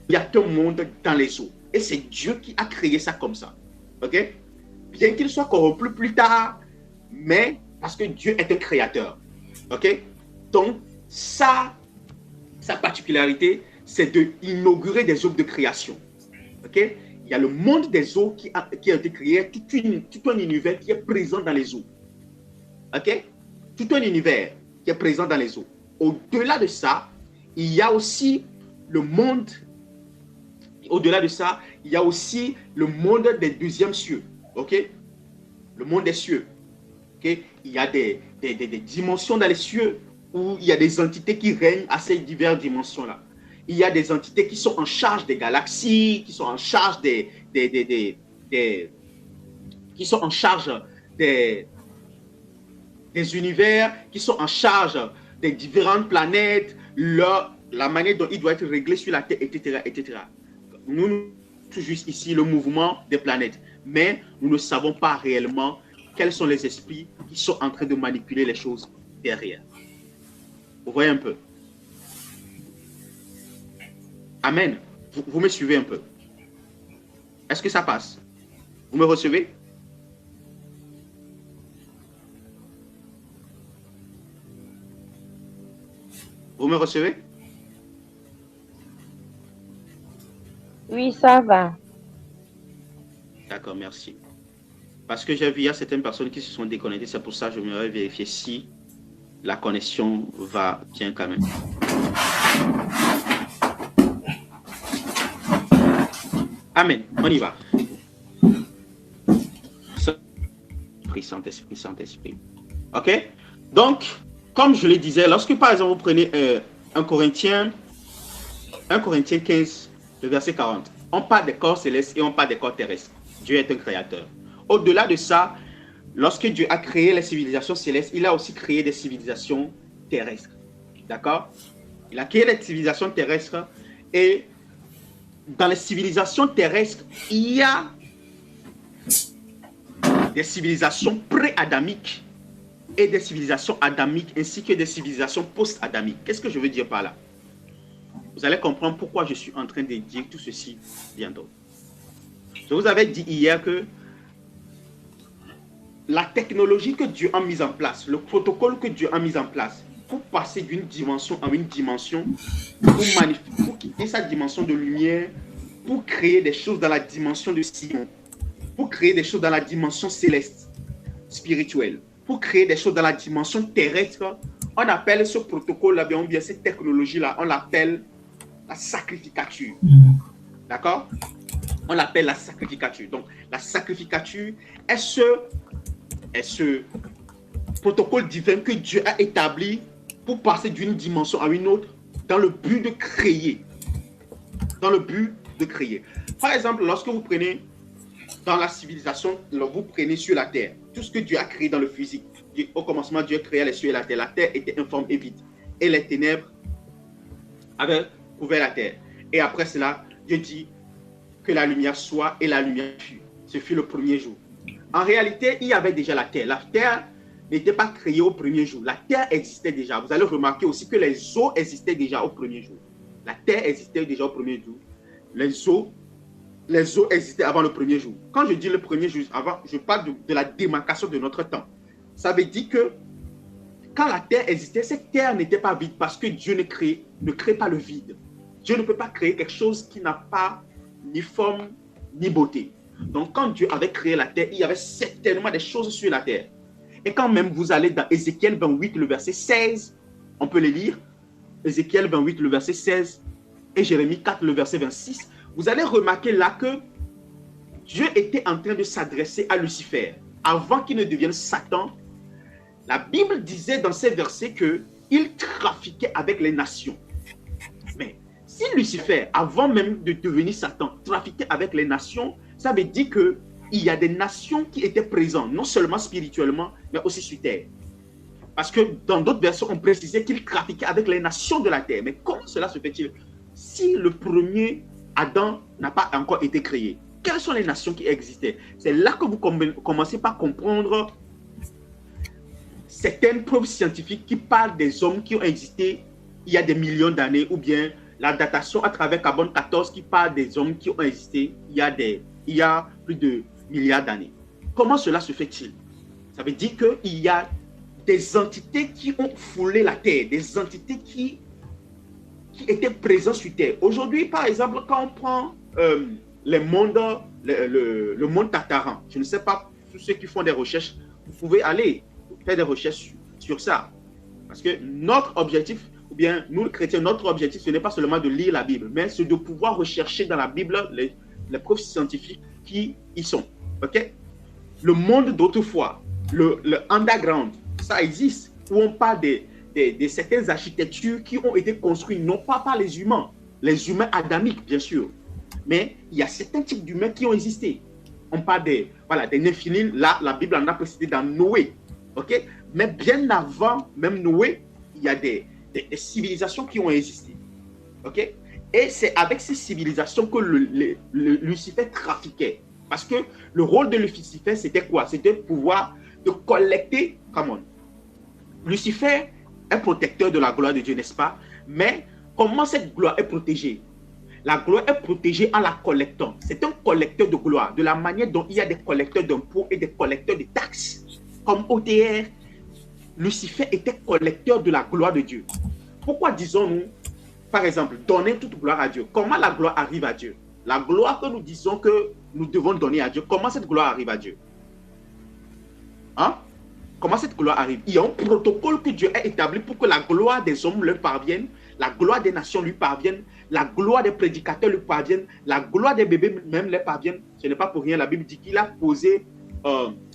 Il y a un monde dans les eaux. Et c'est Dieu qui a créé ça comme ça. OK? Bien qu'il soit corrompu plus tard, mais parce que Dieu est un créateur. OK? Donc, sa particularité, c'est d'inaugurer des œuvres de création. OK? Il y a le monde des eaux qui a été créé, tout un univers qui est présent dans les eaux. OK? Tout un univers qui est présent dans les eaux. Au-delà de ça, il y a aussi le monde. Au-delà de ça, il y a aussi le monde des deuxièmes cieux. OK? Le monde des cieux. OK? Il y a des dimensions dans les cieux où il y a des entités qui règnent à ces diverses dimensions-là. Il y a des entités qui sont en charge des galaxies, qui sont en charge des univers, qui sont en charge des différentes planètes, la manière dont ils doivent être réglés sur la Terre, etc., etc. Nous juste ici le mouvement des planètes, mais nous ne savons pas réellement quels sont les esprits qui sont en train de manipuler les choses derrière. Vous voyez un peu? Amen. Vous me suivez un peu? Est-ce que ça passe? Vous me recevez? Vous me recevez? Oui, ça va. D'accord, merci. Parce que j'ai vu, il y a certaines personnes qui se sont déconnectées. C'est pour ça que je me vais vérifier si la connexion va bien quand même. Amen. On y va. Saint-Esprit, Saint-Esprit. OK? Donc, comme je le disais, lorsque par exemple vous prenez 1 Corinthiens 15, le verset 40, on parle des corps célestes et on parle des corps terrestres. Dieu est un créateur. Au-delà de ça, lorsque Dieu a créé les civilisations célestes, il a aussi créé des civilisations terrestres. D'accord? Il a créé les civilisations terrestres et dans les civilisations terrestres, il y a des civilisations pré-adamiques et des civilisations adamiques ainsi que des civilisations post-adamiques. Qu'est-ce que je veux dire par là? Vous Vous allez comprendre pourquoi je suis en train de dire tout ceci bientôt. Je vous avais dit hier que la technologie que Dieu a mise en place, le protocole que Dieu a mis en place pour passer d'une dimension à une dimension, pour quitter sa dimension de lumière, pour créer des choses dans la dimension de Sion, pour créer des choses dans la dimension céleste, spirituelle, pour créer des choses dans la dimension terrestre, on appelle ce protocole-là, ou bien cette technologie-là, on l'appelle la sacrificature. D'accord? On l'appelle la sacrificature. Donc, la sacrificature est ce protocole divin que Dieu a établi pour passer d'une dimension à une autre dans le but de créer. Dans le but de créer. Par exemple, lorsque vous prenez dans la civilisation, vous prenez sur la terre, tout ce que Dieu a créé dans le physique. Au commencement, Dieu créa les cieux et la terre. La terre était informe et vide. Et les ténèbres avaient couvert la terre. Et après cela, Dieu dit que la lumière soit et la lumière fut. Ce fut le premier jour. En réalité, il y avait déjà la terre. La terre n'était pas créée au premier jour. La terre existait déjà. Vous allez remarquer aussi que les eaux existaient déjà au premier jour. La terre existait déjà au premier jour. Les eaux existaient avant le premier jour. Quand je dis le premier jour, avant, je parle de la démarcation de notre temps. Ça veut dire que quand la terre existait, cette terre n'était pas vide parce que Dieu ne crée pas le vide. Dieu ne peut pas créer quelque chose qui n'a pas ni forme ni beauté. Donc, quand Dieu avait créé la terre, il y avait certainement des choses sur la terre. Et quand même vous allez dans Ézéchiel 28, le verset 16, on peut les lire. Ézéchiel 28, le verset 16 et Jérémie 4, le verset 26. Vous allez remarquer là que Dieu était en train de s'adresser à Lucifer. Avant qu'il ne devienne Satan, la Bible disait dans ces versets qu'il trafiquait avec les nations. Mais si Lucifer, avant même de devenir Satan, trafiquait avec les nations, ça veut dire qu'il y a des nations qui étaient présentes, non seulement spirituellement, mais aussi sur terre. Parce que dans d'autres versions, on précisait qu'il trafiquait avec les nations de la terre. Mais comment cela se fait-il si le premier Adam n'a pas encore été créé? Quelles sont les nations qui existaient? C'est là que vous commencez par comprendre certaines preuves scientifiques qui parlent des hommes qui ont existé il y a des millions d'années, ou bien la datation à travers carbone 14 qui parle des hommes qui ont existé il y a plus de milliards d'années. Comment cela se fait-il? Ça veut dire qu'il y a des entités qui ont foulé la terre, des entités qui étaient présentes sur terre. Aujourd'hui, par exemple, quand on prend le monde Tartarin, je ne sais pas, tous ceux qui font des recherches, vous pouvez aller faire des recherches sur ça. Parce que notre objectif, ou bien nous, les chrétiens, notre objectif, ce n'est pas seulement de lire la Bible, mais c'est de pouvoir rechercher dans la Bible les preuves scientifiques qui y sont. Ok? Le monde d'autrefois, le underground, ça existe, où on parle de certaines architectures qui ont été construites, non pas par les humains adamiques, bien sûr, mais il y a certains types d'humains qui ont existé. On parle des Néphilim, là, la Bible en a précisé dans Noé. Ok? Mais bien avant même Noé, il y a des civilisations qui ont existé. Ok? Et c'est avec ces civilisations que Lucifer trafiquait. Parce que le rôle de Lucifer, c'était quoi? C'était pouvoir de collecter. Come on. Lucifer est protecteur de la gloire de Dieu, n'est-ce pas? Mais comment cette gloire est protégée? La gloire est protégée en la collectant. C'est un collecteur de gloire. De la manière dont il y a des collecteurs d'impôts et des collecteurs de taxes. Comme OTR, Lucifer était collecteur de la gloire de Dieu. Pourquoi disons-nous, par exemple, donner toute gloire à Dieu? Comment la gloire arrive à Dieu? La gloire que nous disons que nous devons donner à Dieu, comment cette gloire arrive à Dieu? Hein? Comment cette gloire arrive? Il y a un protocole que Dieu a établi pour que la gloire des hommes leur parvienne, la gloire des nations lui parvienne, la gloire des prédicateurs lui parvienne, la gloire des bébés même leur parvienne. Ce n'est pas pour rien, la Bible dit qu'il a posé,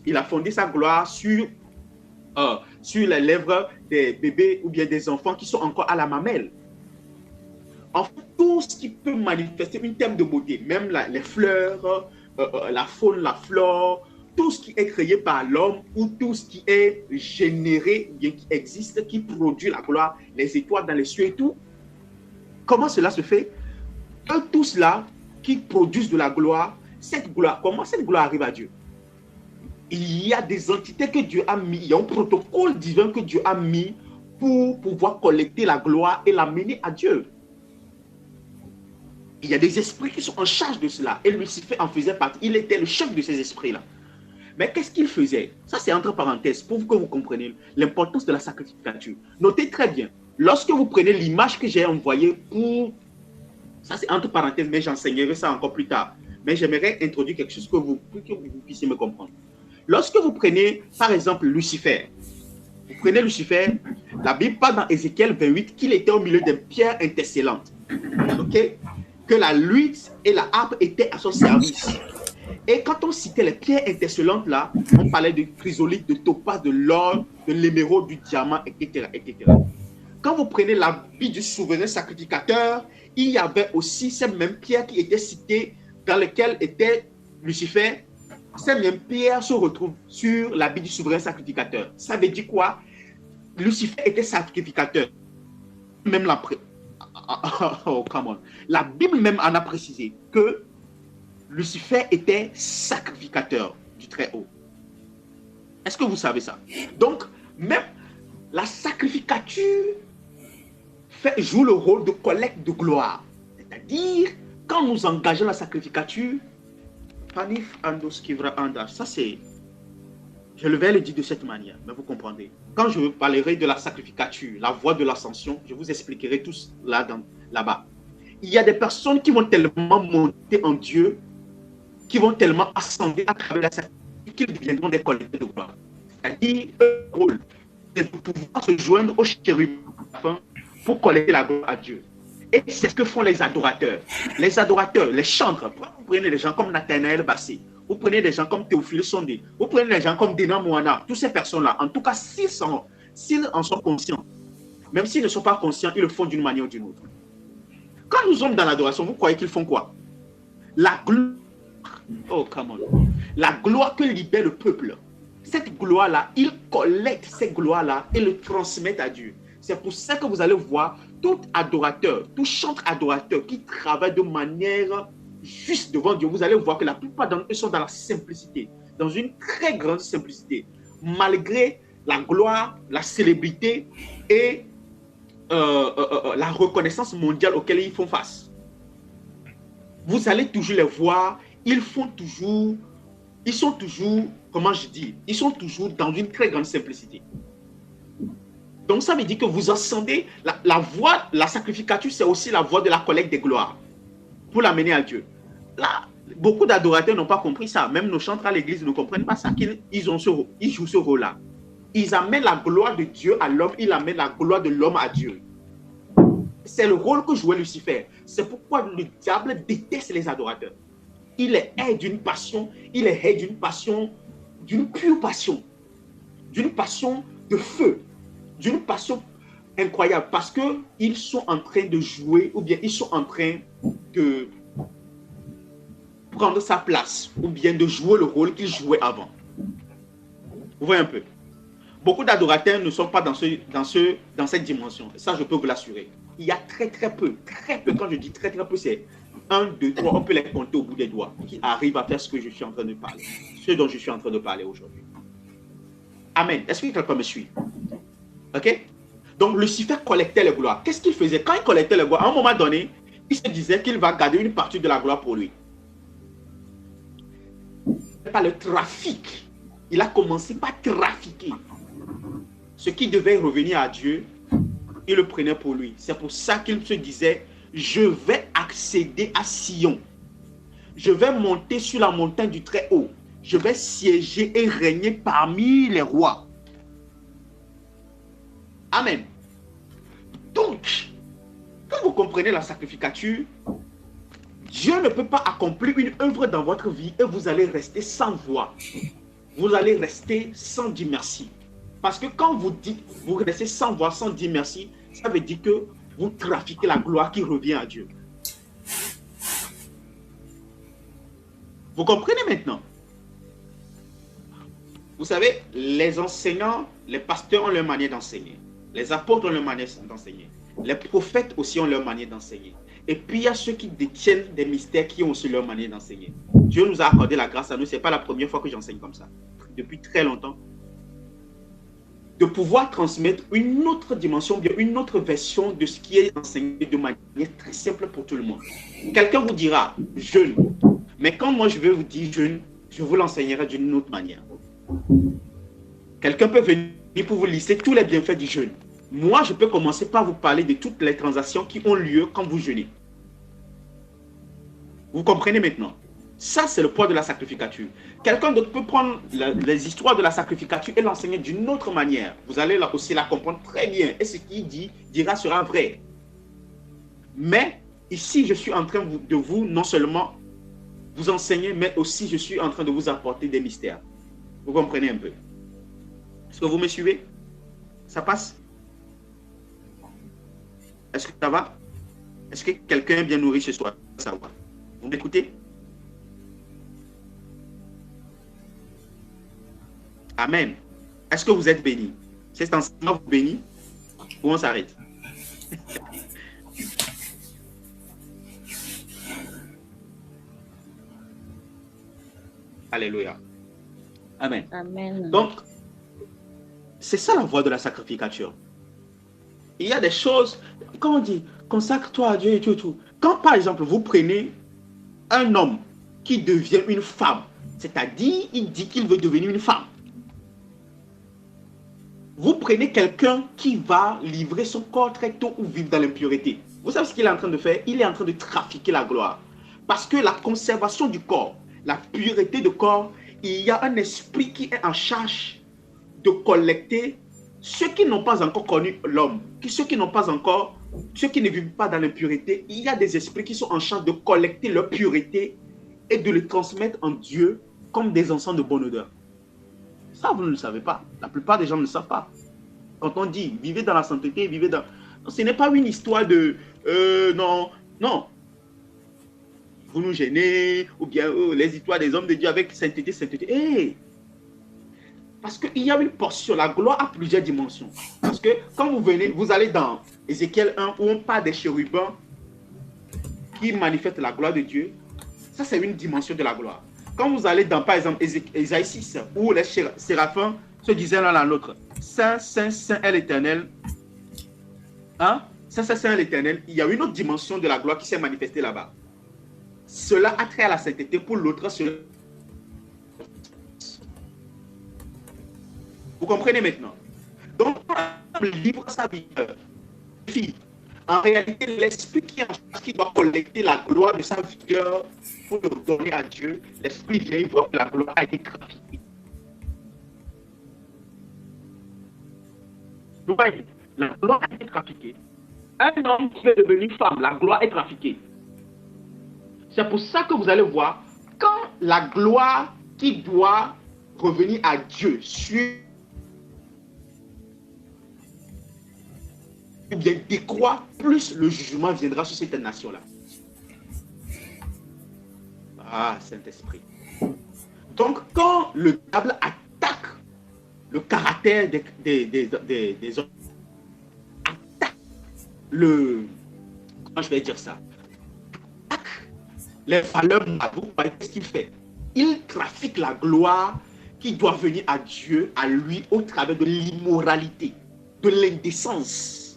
il a fondé sa gloire sur les lèvres des bébés ou bien des enfants qui sont encore à la mamelle. En fait, tout ce qui peut manifester une thème de beauté, même les fleurs, la faune, la flore, tout ce qui est créé par l'homme ou tout ce qui est généré, bien qui existe, qui produit la gloire, les étoiles dans les cieux et tout. Comment cela se fait? Tout cela qui produisent de la gloire, cette gloire, comment cette gloire arrive à Dieu? Il y a des entités que Dieu a mis, il y a un protocole divin que Dieu a mis pour pouvoir collecter la gloire et l'amener à Dieu. Il y a des esprits qui sont en charge de cela. Et Lucifer en faisait partie. Il était le chef de ces esprits-là. Mais qu'est-ce qu'il faisait? Ça, c'est entre parenthèses pour que vous compreniez l'importance de la sacrificature. Notez très bien. Lorsque vous prenez l'image que j'ai envoyée pour... Ça, c'est entre parenthèses, mais j'enseignerai ça encore plus tard. Mais j'aimerais introduire quelque chose pour que vous puissiez me comprendre. Lorsque vous prenez, par exemple, Lucifer, vous prenez Lucifer, la Bible parle dans Ézéchiel 28 qu'il était au milieu des pierres intercellentes. OK? Que la lutte et la harpe étaient à son service. Et quand on citait les pierres intercellentes là, on parlait de chrysolite, de topaz, de l'or, de l'émeraude, du diamant, etc., etc. Quand vous prenez la vie du souverain sacrificateur, il y avait aussi ces mêmes pierres qui étaient citées dans lesquelles était Lucifer. Ces mêmes pierres se retrouvent sur la vie du souverain sacrificateur. Ça veut dire quoi? Lucifer était sacrificateur. Même la Bible même en a précisé que Lucifer était sacrificateur du Très-Haut. Est-ce que vous savez ça? Donc, même la sacrificature joue le rôle de collecte de gloire. C'est-à-dire, quand nous engageons la sacrificature, ça c'est, je vais le dire de cette manière, mais vous comprendrez. Quand je parlerai de la sacrificature, la voie de l'ascension, je vous expliquerai tout là-bas. Il y a des personnes qui vont tellement monter en Dieu, qui vont tellement ascender à travers la sacrificature, qu'ils deviendront des collecteurs de gloire. C'est-à-dire, leur rôle, c'est de pouvoir se joindre aux chérubins pour collecter la gloire à Dieu. Et c'est ce que font les adorateurs. Les adorateurs, les chantres. Vous prenez des gens comme Nathanaël Bassé, vous prenez des gens comme Théophile Sondé, vous prenez des gens comme Dena Moana, toutes ces personnes-là, en tout cas, s'ils en sont conscients, même s'ils ne sont pas conscients, ils le font d'une manière ou d'une autre. Quand nous sommes dans l'adoration, vous croyez qu'ils font quoi? La gloire. Oh, come on. La gloire que libère le peuple. Cette gloire-là, ils collectent cette gloire-là et le transmettent à Dieu. C'est pour ça que vous allez voir tout adorateur, tout chantre adorateur qui travaille de manière juste devant Dieu. Vous allez voir que la plupart d'entre eux sont dans la simplicité, dans une très grande simplicité, malgré la gloire, la célébrité et la reconnaissance mondiale auquel ils font face. Vous allez toujours les voir, ils sont toujours, comment je dis, ils sont toujours dans une très grande simplicité. Donc ça veut dire que vous ascendez, la voie, la sacrificature, c'est aussi la voie de la collecte des gloires pour l'amener à Dieu. Là, beaucoup d'adorateurs n'ont pas compris ça. Même nos chantres à l'église ne comprennent pas ça. Ils jouent ce rôle-là. Ils amènent la gloire de Dieu à l'homme, ils amènent la gloire de l'homme à Dieu. C'est le rôle que jouait Lucifer. C'est pourquoi le diable déteste les adorateurs. Il est hait d'une passion, il est hait d'une passion, d'une pure passion, d'une passion de feu, d'une passion incroyable, parce qu'ils sont en train de jouer, ou bien ils sont en train de prendre sa place, ou bien de jouer le rôle qu'ils jouaient avant. Vous voyez un peu? Beaucoup d'adorateurs ne sont pas dans cette dimension. Ça, je peux vous l'assurer. Il y a très peu, quand je dis très peu, c'est 1, 2, 3, on peut les compter au bout des doigts, qui arrivent à faire ce que je suis en train de parler, ce dont je suis en train de parler aujourd'hui. Amen. Est-ce que quelqu'un me suit? Ok? Donc, Lucifer collectait les gloires. Qu'est-ce qu'il faisait? Quand il collectait les gloires, à un moment donné, il se disait qu'il va garder une partie de la gloire pour lui. Par le trafic. Il a commencé par trafiquer. Ce qui devait revenir à Dieu, il le prenait pour lui. C'est pour ça qu'il se disait, je vais accéder à Sion. Je vais monter sur la montagne du Très-Haut. Je vais siéger et régner parmi les rois. Amen. Donc, quand vous comprenez la sacrificature, Dieu ne peut pas accomplir une œuvre dans votre vie et vous allez rester sans voix. Vous allez rester sans dire merci. Parce que quand vous dites, vous restez sans voix, sans dire merci, ça veut dire que vous trafiquez la gloire qui revient à Dieu. Vous comprenez maintenant? Vous savez, les enseignants, les pasteurs ont leur manière d'enseigner. Les apôtres ont leur manière d'enseigner. Les prophètes aussi ont leur manière d'enseigner. Et puis, il y a ceux qui détiennent des mystères qui ont aussi leur manière d'enseigner. Dieu nous a accordé la grâce à nous. Ce n'est pas la première fois que j'enseigne comme ça. Depuis très longtemps. de pouvoir transmettre une autre dimension, bien une autre version de ce qui est enseigné de manière très simple pour tout le monde. Quelqu'un vous dira jeûne, mais quand moi je vais vous dire jeûne, je vous l'enseignerai d'une autre manière. Quelqu'un peut venir pour vous lister tous les bienfaits du jeûne. Moi, je peux commencer par vous parler de toutes les transactions qui ont lieu quand vous jeûnez. Vous comprenez maintenant? Ça, c'est le poids de la sacrificature. Quelqu'un d'autre peut prendre les histoires de la sacrificature et l'enseigner d'une autre manière. Vous allez là aussi la comprendre très bien. Et ce qu'il dira sera vrai. Mais ici, je suis en train de vous, non seulement vous enseigner, mais aussi je suis en train de vous apporter des mystères. Vous comprenez un peu? Est-ce que vous me suivez? Ça passe? Est-ce que ça va? Est-ce que quelqu'un est bien nourri chez soi? Ça va. Vous m'écoutez? Amen. Est-ce que vous êtes béni? Cet enseignement vous bénit? Ou on s'arrête? Alléluia. Amen. Amen. Donc, c'est ça la voie de la sacrificature. Il y a des choses, quand on dit, consacre-toi à Dieu et tout. Quand par exemple, vous prenez un homme qui devient une femme, c'est-à-dire, il dit qu'il veut devenir une femme. Vous prenez quelqu'un qui va livrer son corps très tôt ou vivre dans l'impureté. Vous savez ce qu'il est en train de faire? Il est en train de trafiquer la gloire. Parce que la conservation du corps, la pureté du corps, il y a un esprit qui est en charge de collecter ceux qui n'ont pas encore connu l'homme, ceux qui ne vivent pas dans l'impureté. Il y a des esprits qui sont en charge de collecter leur pureté et de le transmettre en Dieu comme des encens de bonne odeur. Ça, vous ne le savez pas. La plupart des gens ne le savent pas. Quand on dit vivez dans la sainteté, vivez dans... Ce n'est pas une histoire de non. Vous nous gênez, ou bien les histoires des hommes de Dieu avec sainteté. Hey! Parce qu'il y a une portion, la gloire a plusieurs dimensions. Parce que quand vous allez dans Ézéchiel 1, où on parle des chérubins qui manifestent la gloire de Dieu, ça c'est une dimension de la gloire. Quand vous allez dans, par exemple, Ésaïe 6, où les séraphins se disaient l'un à l'autre, Saint, Saint, Saint est l'Éternel. Hein? Saint, Saint, Saint est l'Éternel. Il y a une autre dimension de la gloire qui s'est manifestée là-bas. Cela a trait à la sainteté, pour l'autre, cela... Vous comprenez maintenant? Donc, livre sa vie, en réalité, l'esprit qui doit collecter la gloire de sa vigueur pour le donner à Dieu, l'esprit vient, il voit que la gloire a été trafiquée. Vous voyez, la gloire a été trafiquée. Un homme qui veut devenir femme, la gloire est trafiquée. C'est pour ça que vous allez voir, quand la gloire qui doit revenir à Dieu suit ou bien décroît, plus le jugement viendra sur cette nation-là. Ah, Saint-Esprit. Donc, quand le diable attaque le caractère des hommes, attaque comment je vais dire ça, attaque les valeurs, vous voyez ce qu'il fait? Il trafique la gloire qui doit venir à Dieu, à lui, au travers de l'immoralité, de l'indécence.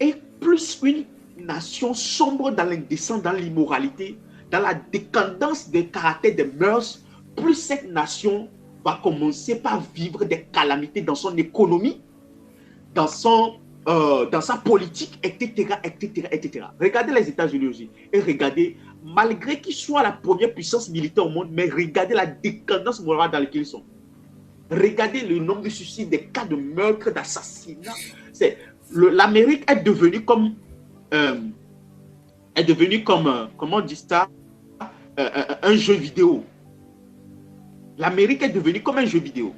Et plus une nation sombre dans l'indécence, dans l'immoralité, dans la décadence des caractères, des mœurs, plus cette nation va commencer par vivre des calamités dans son économie, dans sa politique, etc., etc., etc. Regardez les États-Unis aussi. Et regardez, malgré qu'ils soient la première puissance militaire au monde, mais regardez la décadence morale dans laquelle ils sont. Regardez le nombre de suicides, des cas de meurtre, d'assassinat. L'Amérique est devenue comme, comment on dit ça, un jeu vidéo. L'Amérique est devenue comme un jeu vidéo.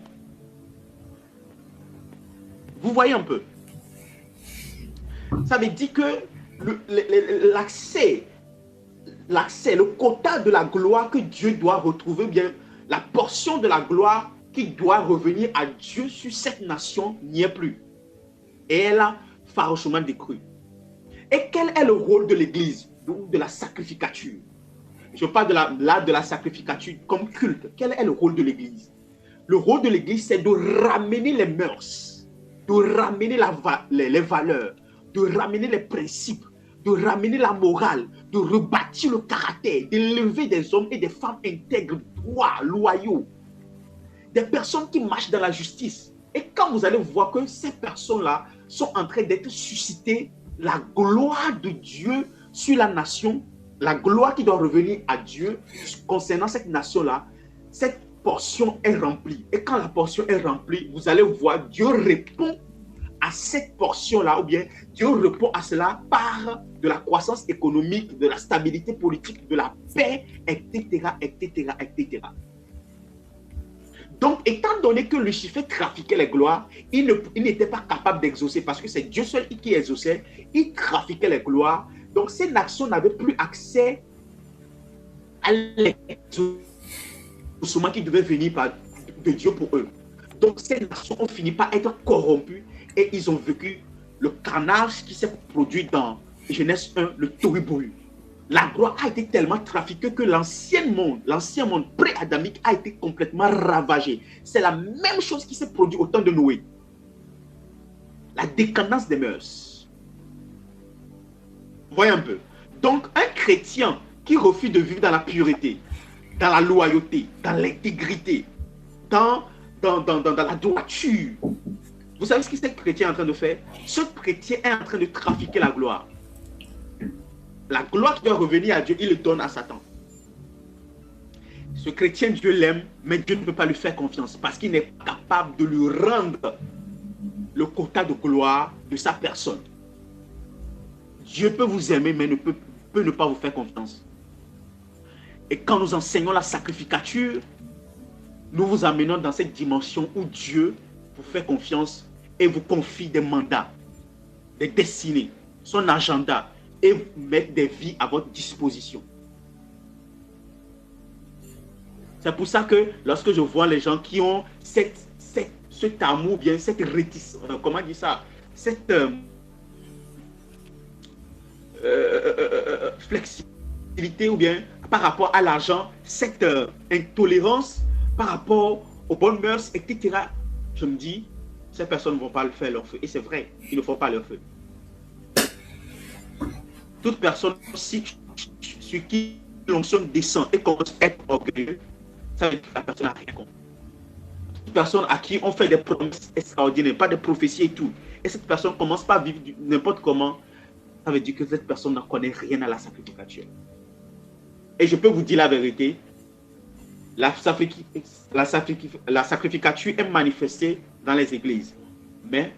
Vous voyez un peu? Ça veut dire que l'accès, le quota de la gloire que Dieu doit retrouver, bien la portion de la gloire qui doit revenir à Dieu sur cette nation n'y est plus. Et elle a farouchement décru. Et quel est le rôle de l'Église, de la sacrificature? Je parle de la sacrificature comme culte. Quel est le rôle de l'Église? Le rôle de l'Église, c'est de ramener les mœurs, de ramener les valeurs, de ramener les principes, de ramener la morale, de rebâtir le caractère, d'élever des hommes et des femmes intègres, droits, loyaux, des personnes qui marchent dans la justice. Et quand vous allez voir que ces personnes-là sont en train d'être suscitées, la gloire de Dieu sur la nation, la gloire qui doit revenir à Dieu concernant cette nation-là, cette portion est remplie. Et quand la portion est remplie, vous allez voir, Dieu répond à cette portion-là, ou bien Dieu répond à cela par de la croissance économique, de la stabilité politique, de la paix, etc., etc., etc. Donc, étant donné que Lucifer trafiquait les gloires, il n'était pas capable d'exaucer, parce que c'est Dieu seul qui exauçait, il trafiquait les gloires. Donc, ces nations n'avaient plus accès à l'exaucement qui devait venir de Dieu pour eux. Donc, ces nations ont fini par être corrompues et ils ont vécu le carnage qui s'est produit dans Genèse 1, le tohu-bohu. La gloire a été tellement trafiquée que l'ancien monde pré-adamique a été complètement ravagé. C'est la même chose qui s'est produite au temps de Noé. La décadence des mœurs. Voyez un peu. Donc, un chrétien qui refuse de vivre dans la pureté, dans la loyauté, dans l'intégrité, dans la droiture. Vous savez ce que ce chrétien est en train de faire? Ce chrétien est en train de trafiquer la gloire. La gloire qui doit revenir à Dieu, il le donne à Satan. Ce chrétien, Dieu l'aime, mais Dieu ne peut pas lui faire confiance parce qu'il n'est pas capable de lui rendre le quota de gloire de sa personne. Dieu peut vous aimer, mais peut ne pas vous faire confiance. Et quand nous enseignons la sacrificature, nous vous amenons dans cette dimension où Dieu vous fait confiance et vous confie des mandats, des destinées, son agenda, et vous mettre des vies à votre disposition. C'est pour ça que lorsque je vois les gens qui ont cet amour, bien cette réticence, comment dire ça, cette flexibilité ou bien par rapport à l'argent, cette intolérance par rapport aux bonnes mœurs, etc. Je me dis, ces personnes ne vont pas le faire leur feu. Et c'est vrai, ils ne font pas leur feu. Toute personne sur qui l'onction descend et commence à être orgueilleux, ça veut dire que la personne n'a rien compris. Toute personne à qui on fait des promesses extraordinaires, pas des prophéties et tout, et cette personne commence pas à vivre n'importe comment, ça veut dire que cette personne ne connaît rien à la sacrificature. Et je peux vous dire la vérité, la sacrificature est manifestée dans les églises, mais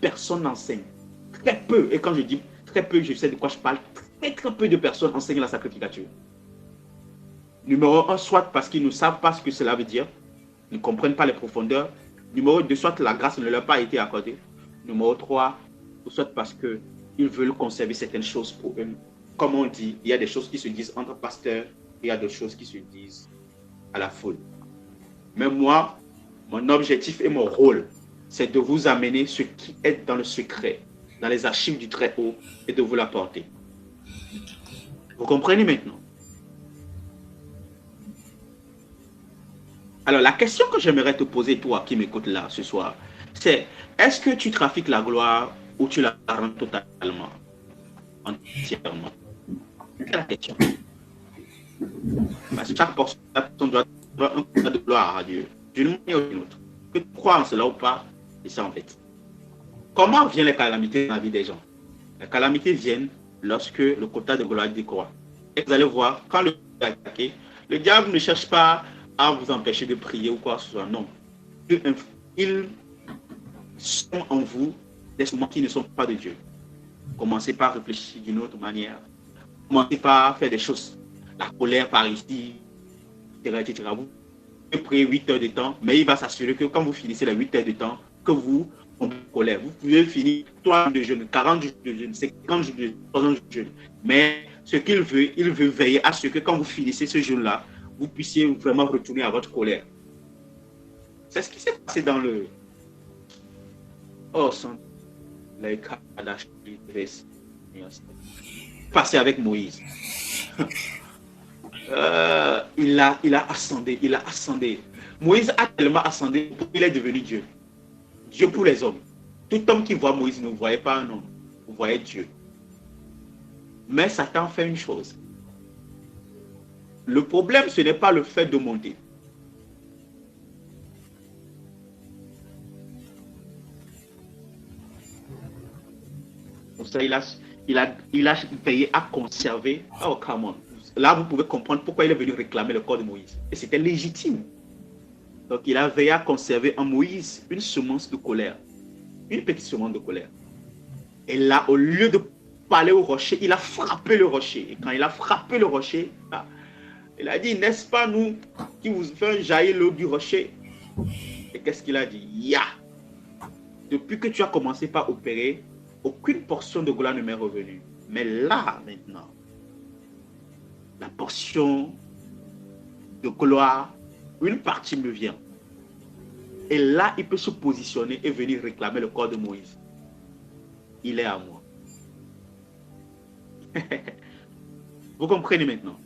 personne n'enseigne. Très peu, et quand je dis très peu, je sais de quoi je parle, très peu de personnes enseignent la sacrificature. Numéro 1, soit parce qu'ils ne savent pas ce que cela veut dire, ne comprennent pas les profondeurs. Numéro 2, soit la grâce ne leur a pas été accordée. Numéro 3, soit parce qu'ils veulent conserver certaines choses pour eux. Comme on dit, il y a des choses qui se disent entre pasteurs, il y a d'autres choses qui se disent à la foule. Mais moi, mon objectif et mon rôle, c'est de vous amener ce qui est dans le secret, dans les archives du Très-Haut, et de vous l'apporter. Vous comprenez maintenant? Alors, la question que j'aimerais te poser, toi qui m'écoutes là ce soir, c'est: est-ce que tu trafiques la gloire ou tu la rends totalement, entièrement? C'est la question. Parce que chaque personne doit un quota de gloire à Dieu, d'une manière ou d'une autre. Que tu crois en cela ou pas, c'est ça en fait. Comment viennent les calamités dans la vie des gens? Les calamités viennent lorsque le quota de gloire décroît. Et vous allez voir, quand le diable est attaqué, le diable ne cherche pas à vous empêcher de prier ou quoi que ce soit. Non. Ils sont en vous des moments qui ne sont pas de Dieu. Commencez par réfléchir d'une autre manière. Commencez par faire des choses. La colère par ici, etc. Vous pouvez prier 8 heures de temps, mais il va s'assurer que quand vous finissez les 8 heures de temps, que vous tombez en colère. Vous pouvez finir 3 jours de jeûne, 40 jours de jeûne, 50 jours de jeûne, 3 jours de jeûne. Mais ce qu'il veut, il veut veiller à ce que quand vous finissez ce jeûne-là, vous puissiez vraiment retourner à votre colère. C'est ce qui s'est passé dans le... Oh, sans... passé avec Moïse. Il a ascendé. Moïse a tellement ascendé qu'il est devenu Dieu. Dieu pour les hommes. Tout homme qui voit Moïse ne voyait pas un homme, vous voyez Dieu. Mais Satan fait une chose. Le problème, ce n'est pas le fait de monter. Pour ça, il a veillé à conserver. Oh, come on. Là, vous pouvez comprendre pourquoi il est venu réclamer le corps de Moïse. Et c'était légitime. Donc, il a veillé à conserver en Moïse une semence de colère. Une petite semence de colère. Et là, au lieu de parler au rocher, il a frappé le rocher. Et quand il a frappé le rocher, il a dit, n'est-ce pas nous qui vous faisons jaillir l'eau du rocher? Et qu'est-ce qu'il a dit? Ya! Depuis que tu as commencé par opérer, aucune portion de gloire ne m'est revenue. Mais là, maintenant, la portion de gloire, une partie me vient. Et là, il peut se positionner et venir réclamer le corps de Moïse. Il est à moi. Vous comprenez maintenant?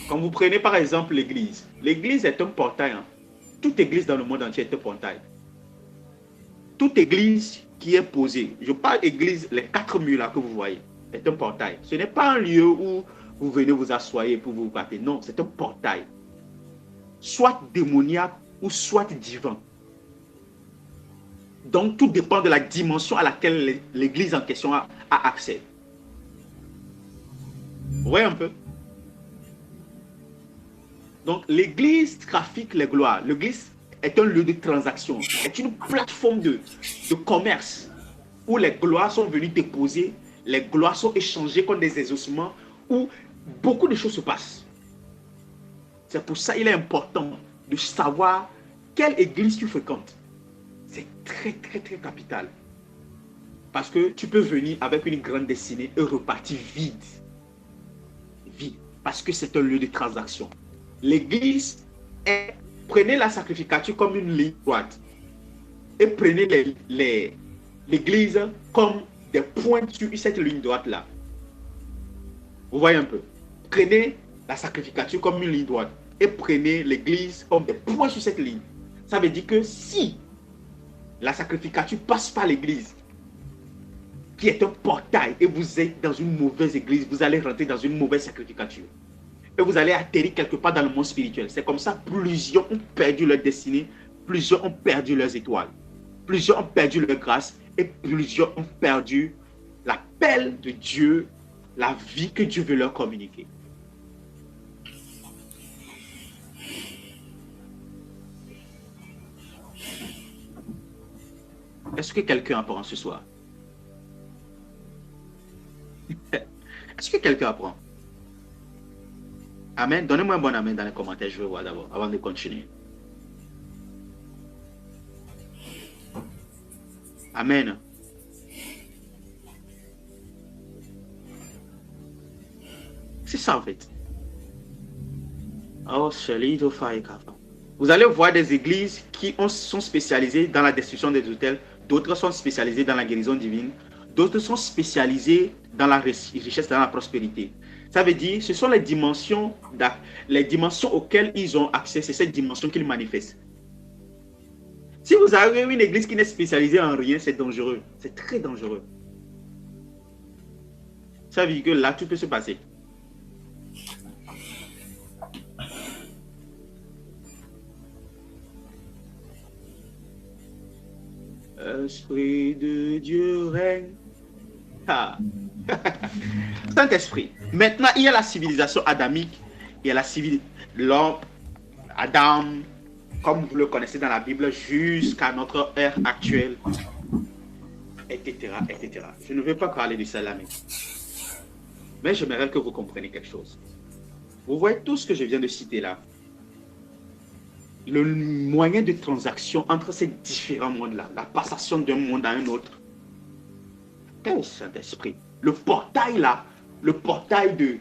Quand vous prenez par exemple l'église, l'église est un portail. Hein. Toute église dans le monde entier est un portail. Toute église qui est posée, je parle église, les 4 murs là que vous voyez, est un portail. Ce n'est pas un lieu où vous venez vous asseoir pour vous battre. Non, c'est un portail. Soit démoniaque ou soit divin. Donc, tout dépend de la dimension à laquelle l'église en question a accès. Vous voyez un peu? Donc, l'église trafique les gloires. L'église est un lieu de transaction, est une plateforme de commerce où les gloires sont venues déposer, les gloires sont échangées comme des exaucements, où beaucoup de choses se passent. C'est pour ça qu'il est important de savoir quelle église tu fréquentes. C'est très, très, très capital. Parce que tu peux venir avec une grande destinée et repartir vide. Vide. Parce que c'est un lieu de transaction. L'église est... Prenez la sacrificature comme une ligne droite. Et prenez l'église comme des points sur cette ligne droite-là. Vous voyez un peu? Prenez la sacrificature comme une ligne droite. Et prenez l'église comme des points sur cette ligne. Ça veut dire que si la sacrificature passe par l'église, qui est un portail, et vous êtes dans une mauvaise église, vous allez rentrer dans une mauvaise sacrificature. Et vous allez atterrir quelque part dans le monde spirituel. C'est comme ça, plusieurs ont perdu leur destinée, plusieurs ont perdu leurs étoiles, plusieurs ont perdu leur grâce, et plusieurs ont perdu l'appel de Dieu, la vie que Dieu veut leur communiquer. Est-ce que quelqu'un apprend ce soir? Est-ce que quelqu'un apprend? Amen. Donnez-moi un bon amen dans les commentaires, je veux voir d'abord, avant de continuer. Amen. C'est ça en fait. Oh, vous allez voir des églises qui sont spécialisées dans la destruction des autels, d'autres sont spécialisées dans la guérison divine, d'autres sont spécialisées dans la richesse, dans la prospérité. Ça veut dire, ce sont les dimensions auxquelles ils ont accès, c'est cette dimension qu'ils manifestent. Si vous avez une église qui n'est spécialisée en rien, c'est dangereux. C'est très dangereux. Ça veut dire que là, tout peut se passer. Esprit de Dieu règne. Ah. Saint-Esprit. Maintenant, il y a la civilisation adamique, il y a la civilisation, l'homme, Adam, comme vous le connaissez dans la Bible, jusqu'à notre ère actuelle, etc., etc. Je ne vais pas parler de ça là, mais j'aimerais que vous compreniez quelque chose. Vous voyez tout ce que je viens de citer là. Le moyen de transaction entre ces différents mondes-là, la passation d'un monde à un autre. Quel Saint-Esprit? Le portail là, le portail de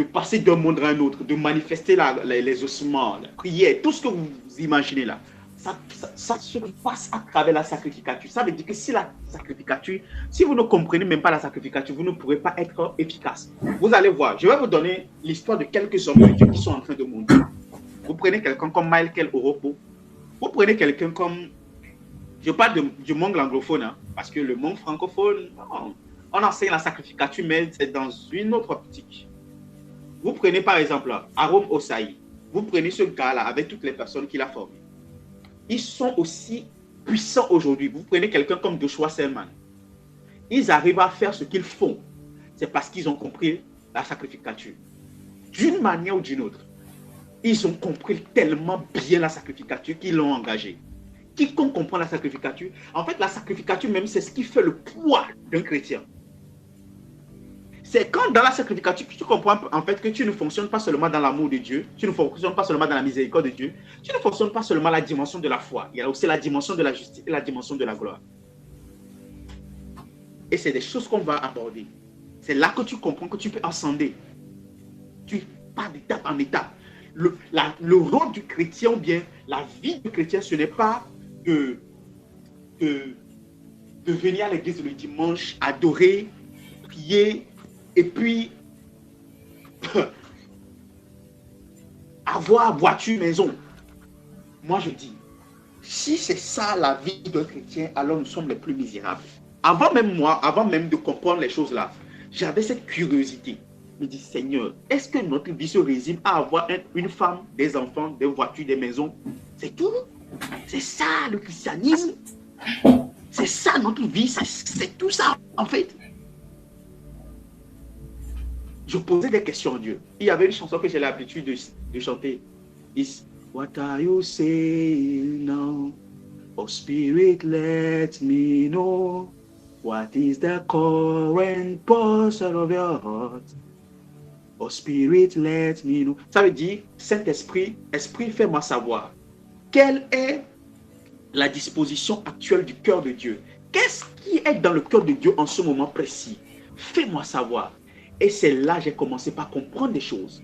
passer d'un monde à un autre, de manifester les ossements, la prière, tout ce que vous imaginez là. ça se passe à travers la sacrificature. Ça veut dire que si la sacrificature, si vous ne comprenez même pas la sacrificature, vous ne pourrez pas être efficace. Vous allez voir, je vais vous donner l'histoire de quelques hommes de Dieu qui sont en train de monter. Vous prenez quelqu'un comme Michael Oropo, vous prenez quelqu'un comme, je parle du monde anglophone, hein, parce que le monde francophone, on enseigne la sacrificature, mais c'est dans une autre optique. Vous prenez par exemple Aaron Osaï, vous prenez ce gars-là avec toutes les personnes qu'il a formées. Ils sont aussi puissants aujourd'hui. Vous prenez quelqu'un comme Joshua Selman. Ils arrivent à faire ce qu'ils font. C'est parce qu'ils ont compris la sacrificature. D'une manière ou d'une autre. Ils ont compris tellement bien la sacrificature qu'ils l'ont engagée. Quiconque comprend la sacrificature, en fait, la sacrificature même, c'est ce qui fait le poids d'un chrétien. C'est quand dans la sacrificature que tu comprends en fait que tu ne fonctionnes pas seulement dans l'amour de Dieu, tu ne fonctionnes pas seulement dans la miséricorde de Dieu, tu ne fonctionnes pas seulement la dimension de la foi, il y a aussi la dimension de la justice et la dimension de la gloire. Et c'est des choses qu'on va aborder. C'est là que tu comprends que tu peux ascender. Tu pars d'étape en étape. Le rôle du chrétien ou bien la vie du chrétien, ce n'est pas de venir à l'église le dimanche, adorer, prier, et puis avoir voiture, maison. Moi, je dis, si c'est ça la vie d'un chrétien, alors nous sommes les plus misérables. Avant même moi, avant même de comprendre les choses là, j'avais cette curiosité. Je me dis, Seigneur, est-ce que notre vie se résume à avoir une femme, des enfants, des voitures, des maisons? C'est tout? C'est ça le christianisme? C'est ça notre vie? C'est tout ça en fait? Je posais des questions à Dieu. Il y avait une chanson que j'ai l'habitude de chanter. It's what are you saying now? Oh Spirit, let me know. What is the current pulse of your heart? Oh Spirit, let me know. Ça veut dire, Saint-Esprit, Esprit, fais-moi savoir. Quelle est la disposition actuelle du cœur de Dieu? Qu'est-ce qui est dans le cœur de Dieu en ce moment précis? Fais-moi savoir. Et c'est là que j'ai commencé par comprendre des choses.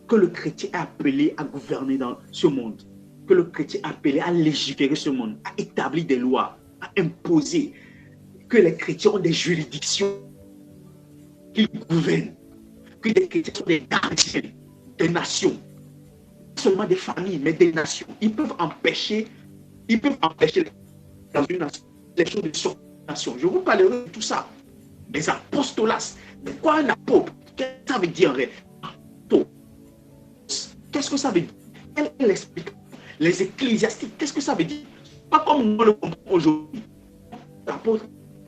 Que le chrétien est appelé à gouverner dans ce monde. Que le chrétien est appelé à légiférer ce monde, à établir des lois, à imposer. Que les chrétiens ont des juridictions qu'ils gouvernent. Que les chrétiens sont des gardiens des nations. Pas seulement des familles, mais des nations. Ils peuvent empêcher dans une nation les choses de son nation. Je vous parlerai de tout ça. Les apostolats. Mais quoi un apôtre? Qu'est-ce que ça veut dire en réalité? Qu'est-ce que ça veut dire? Quelle est l'explication? Les ecclésiastiques, qu'est-ce que ça veut dire? Pas comme on le comprend aujourd'hui.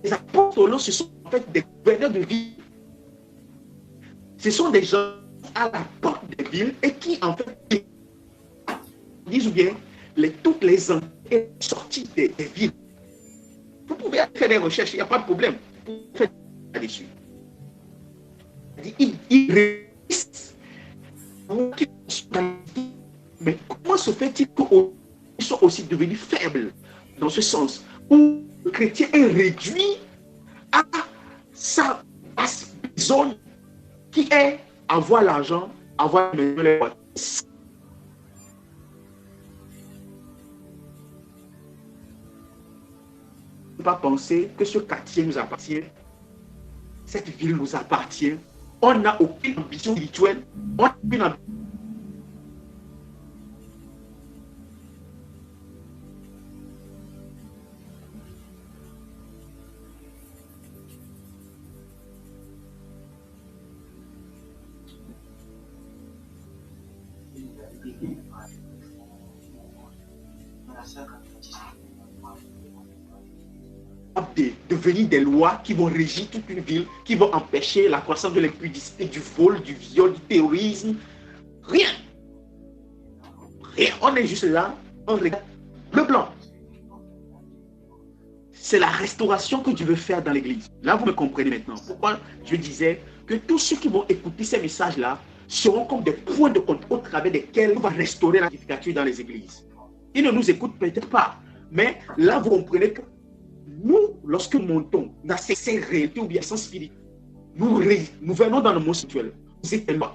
Les apôtres, ce sont en fait des gouverneurs de ville. Ce sont des gens à la porte des villes et qui en fait disent bien toutes les entrées et sorties des villes. Vous pouvez faire des recherches, il n'y a pas de problème. Vous pouvez faire là-dessus. Ils résistent. Mais comment se fait-il qu'ils soient aussi devenus faibles dans ce sens où le chrétien est réduit à sa zone qui est avoir l'argent, avoir les voitures. Ne pas penser que ce quartier nous appartient, cette ville nous appartient. On n'a aucune ambition spirituelle. On n'a aucune ambition. De devenir des lois qui vont régir toute une ville, qui vont empêcher la croissance de l'impudicité, du vol, du viol, du terrorisme. Rien. Rien. On est juste là, on regarde le blanc. C'est la restauration que Dieu veut faire dans l'église. Là, vous me comprenez maintenant. Pourquoi je disais que tous ceux qui vont écouter ces messages-là seront comme des points de compte au travers desquels on va restaurer la sanctification dans les églises. Ils ne nous écoutent peut-être pas, mais là, vous comprenez que nous, lorsque nous montons dans ces réalités ou bien sens spirituel, nous venons dans le monde spirituel. Vous êtes tellement.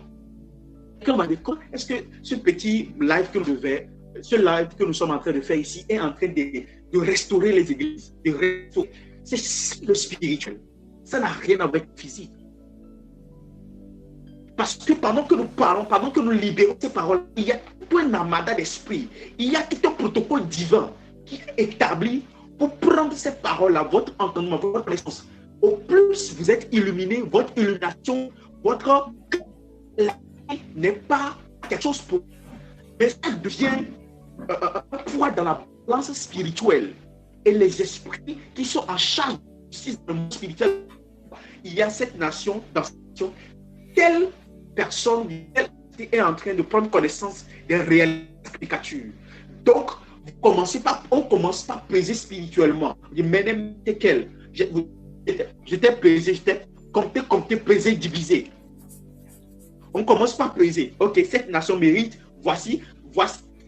Est-ce que ce petit live que je vais ce live que nous sommes en train de faire ici est en train de restaurer les églises. C'est le spirituel. Ça n'a rien à voir avec le physique. Parce que pendant que nous parlons, pendant que nous libérons ces paroles, il y a tout un armada d'esprit. Il y a tout un protocole divin qui est établi pour prendre ces paroles-là, votre entendement, votre connaissance. Au plus vous êtes illuminé, votre illumination, votre n'est pas quelque chose pour... Mais ça devient un poids dans la balance spirituelle. Et les esprits qui sont en charge du monde spirituel, il y a cette nation, dans cette nation, telle personne est en train de prendre connaissance des réelles caricatures. Donc, on commence par peser spirituellement. Mais quel? J'étais pesé, j'étais compté, pesé, divisé. On commence par peser. Ok, cette nation mérite, voici,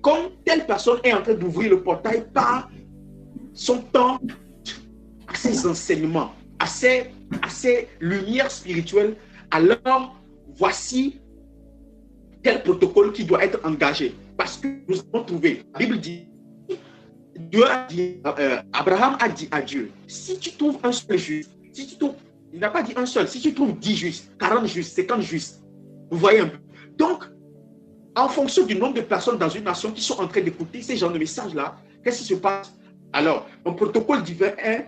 comme telle personne est en train d'ouvrir le portail par son temps, à ses enseignements, à ses lumières spirituelles, alors voici tel protocole qui doit être engagé. Parce que nous avons trouvé, la Bible dit, Abraham a dit à Dieu, si tu trouves un seul juste, si tu trouves, il n'a pas dit un seul, si tu trouves 10 justes, 40 justes, 50 justes, vous voyez un peu. Donc, en fonction du nombre de personnes dans une nation qui sont en train d'écouter ces genres de messages-là, qu'est-ce qui se passe? Alors, un protocole divin est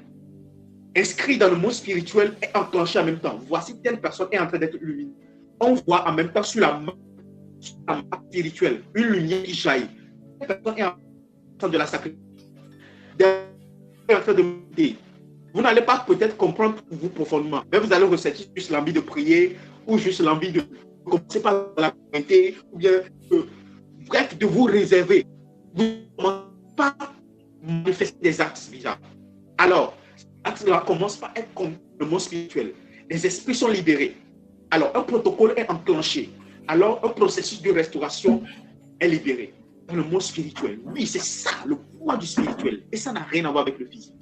inscrit dans le monde spirituel et enclenché en même temps. Voici telle personne est en train d'être illuminée. On voit en même temps sur la main spirituelle une lumière qui jaillit. Cette personne est en train de la sacrifier. En train de monter. Vous n'allez pas peut-être comprendre pour vous profondément, mais vous allez ressentir juste l'envie de prier ou juste l'envie de commencer par la prière ou bien bref, de vous réserver. Vous ne commencez pas à manifester des actes bizarres. Alors, actes-là commencent par être comme le monde spirituel. Les esprits sont libérés. Alors, un protocole est enclenché. Alors, un processus de restauration est libéré. Dans le monde spirituel. Oui, c'est ça, le poids du spirituel. Et ça n'a rien à voir avec le physique.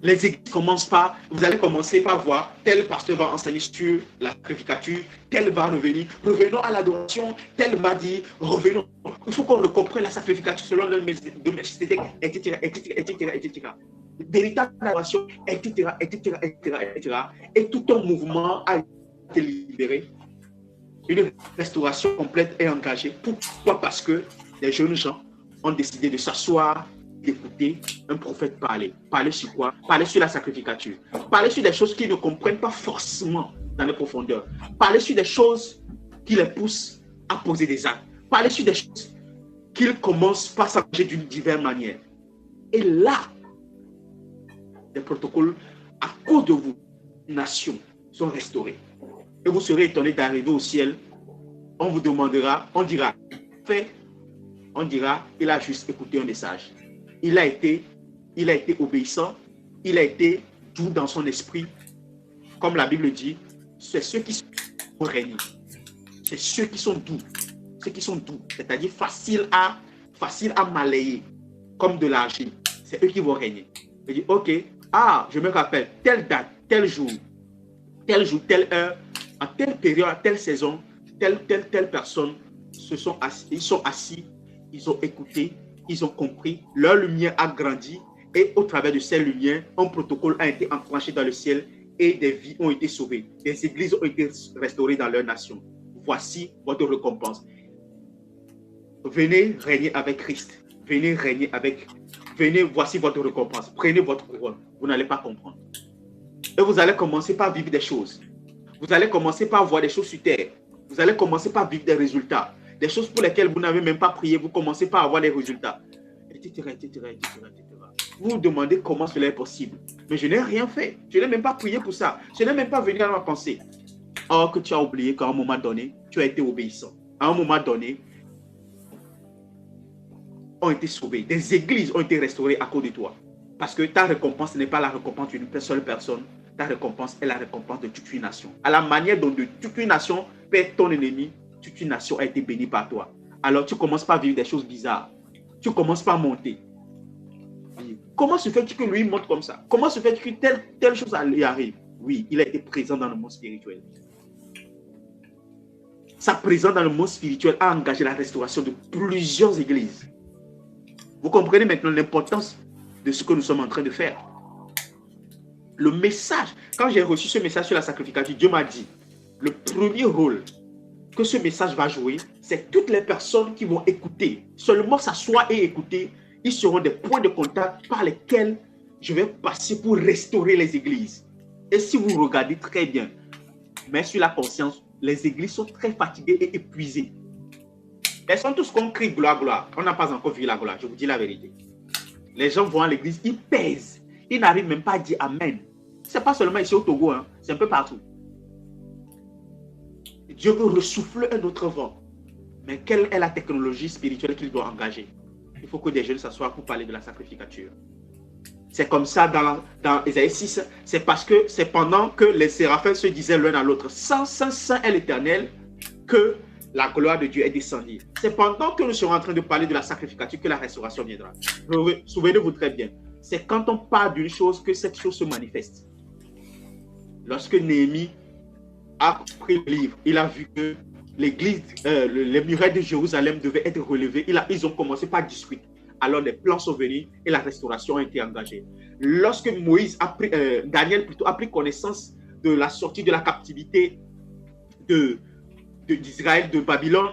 Les églises commencent par, vous allez commencer par voir, tel pasteur va enseigner sur la sacrificature, tel va revenir, revenons à l'adoration, tel va dire, revenons. Il faut qu'on le comprenne, la sacrificature selon le Melchizedek, etc., etc., etc., etc. Véritable adoration, etc., etc., etc., etc. Et tout un mouvement a été libéré. Une restauration complète est engagée. Pourquoi? Parce que les jeunes gens ont décidé de s'asseoir, d'écouter un prophète parler. Parler sur quoi? Parler sur la sacrificature. Parler sur des choses qu'ils ne comprennent pas forcément dans les profondeurs. Parler sur des choses qui les poussent à poser des actes. Parler sur des choses qu'ils commencent par s'engager d'une diverse manière. Et là, les protocoles, à cause de vous, nations, sont restaurés. Et vous serez étonné d'arriver au ciel. On vous demandera, on dira, il a juste écouté un message. Il a été obéissant, il a été doux dans son esprit. Comme la Bible dit, c'est ceux qui sont réunis. C'est ceux qui sont doux. Ceux qui sont doux, c'est-à-dire faciles à malayer, comme de l'argile. C'est eux qui vont régner. Je dis, ok, je me rappelle, telle date, tel jour, telle heure, à telle période, à telle saison, telle personne, ils sont assis, ils ont écouté, ils ont compris, leur lumière a grandi et au travers de ces lumières, un protocole a été enclenché dans le ciel et des vies ont été sauvées. Des églises ont été restaurées dans leur nation. Voici votre récompense. Venez régner avec Christ. Venez, voici votre récompense. Prenez votre couronne. Vous n'allez pas comprendre. Et vous allez commencer par vivre des choses. Vous allez commencer par voir des choses sur terre. Vous allez commencer par vivre des résultats. Des choses pour lesquelles vous n'avez même pas prié, vous commencez par avoir des résultats. Etc. Vous vous demandez comment cela est possible. Mais je n'ai rien fait. Je n'ai même pas prié pour ça. Je n'ai même pas venu à ma pensée. Or que tu as oublié qu'à un moment donné, tu as été obéissant. À un moment donné, ont été sauvés. Des églises ont été restaurées à cause de toi. Parce que ta récompense n'est pas la récompense d'une seule personne. Ta récompense est la récompense de toute une nation. À la manière dont de toute une nation peut être ton ennemi, toute une nation a été bénie par toi. Alors tu commences par vivre des choses bizarres. Tu commences par monter. Comment se fait-il que lui monte comme ça? Comment se fait-il que telle chose lui arrive? Oui, il a été présent dans le monde spirituel. sa présence dans le monde spirituel a engagé la restauration de plusieurs églises. Vous comprenez maintenant l'importance de ce que nous sommes en train de faire. Le message, quand j'ai reçu ce message sur la sacrificature, Dieu m'a dit, le premier rôle que ce message va jouer, c'est toutes les personnes qui vont écouter, seulement s'asseoir et écouter, ils seront des points de contact par lesquels je vais passer pour restaurer les églises. Et si vous regardez très bien, mais sur la conscience, les églises sont très fatiguées et épuisées. Elles sont tous qu'on crie gloire, gloire. On n'a pas encore vu la gloire, je vous dis la vérité. Les gens vont à l'église, ils pèsent. Ils n'arrivent même pas à dire Amen. Ce n'est pas seulement ici au Togo, hein, c'est un peu partout. Dieu veut ressouffler un autre vent. Mais quelle est la technologie spirituelle qu'il doit engager? Il faut que des jeunes s'assoient pour parler de la sacrificature. C'est comme ça dans Ésaïe 6, c'est parce que c'est pendant que les séraphins se disaient l'un à l'autre, Saint, Saint, Saint est l'Éternel, que la gloire de Dieu est descendue. C'est pendant que nous serons en train de parler de la sacrificature que la restauration viendra. Souvenez-vous très bien, c'est quand on parle d'une chose que cette chose se manifeste. Lorsque Néhémie a pris le livre, il a vu que l'église, les murailles de Jérusalem devaient être relevés. Ils ont commencé par discuter. Alors les plans sont venus et la restauration a été engagée. Lorsque Daniel a pris connaissance de la sortie de la captivité d'Israël, de Babylone,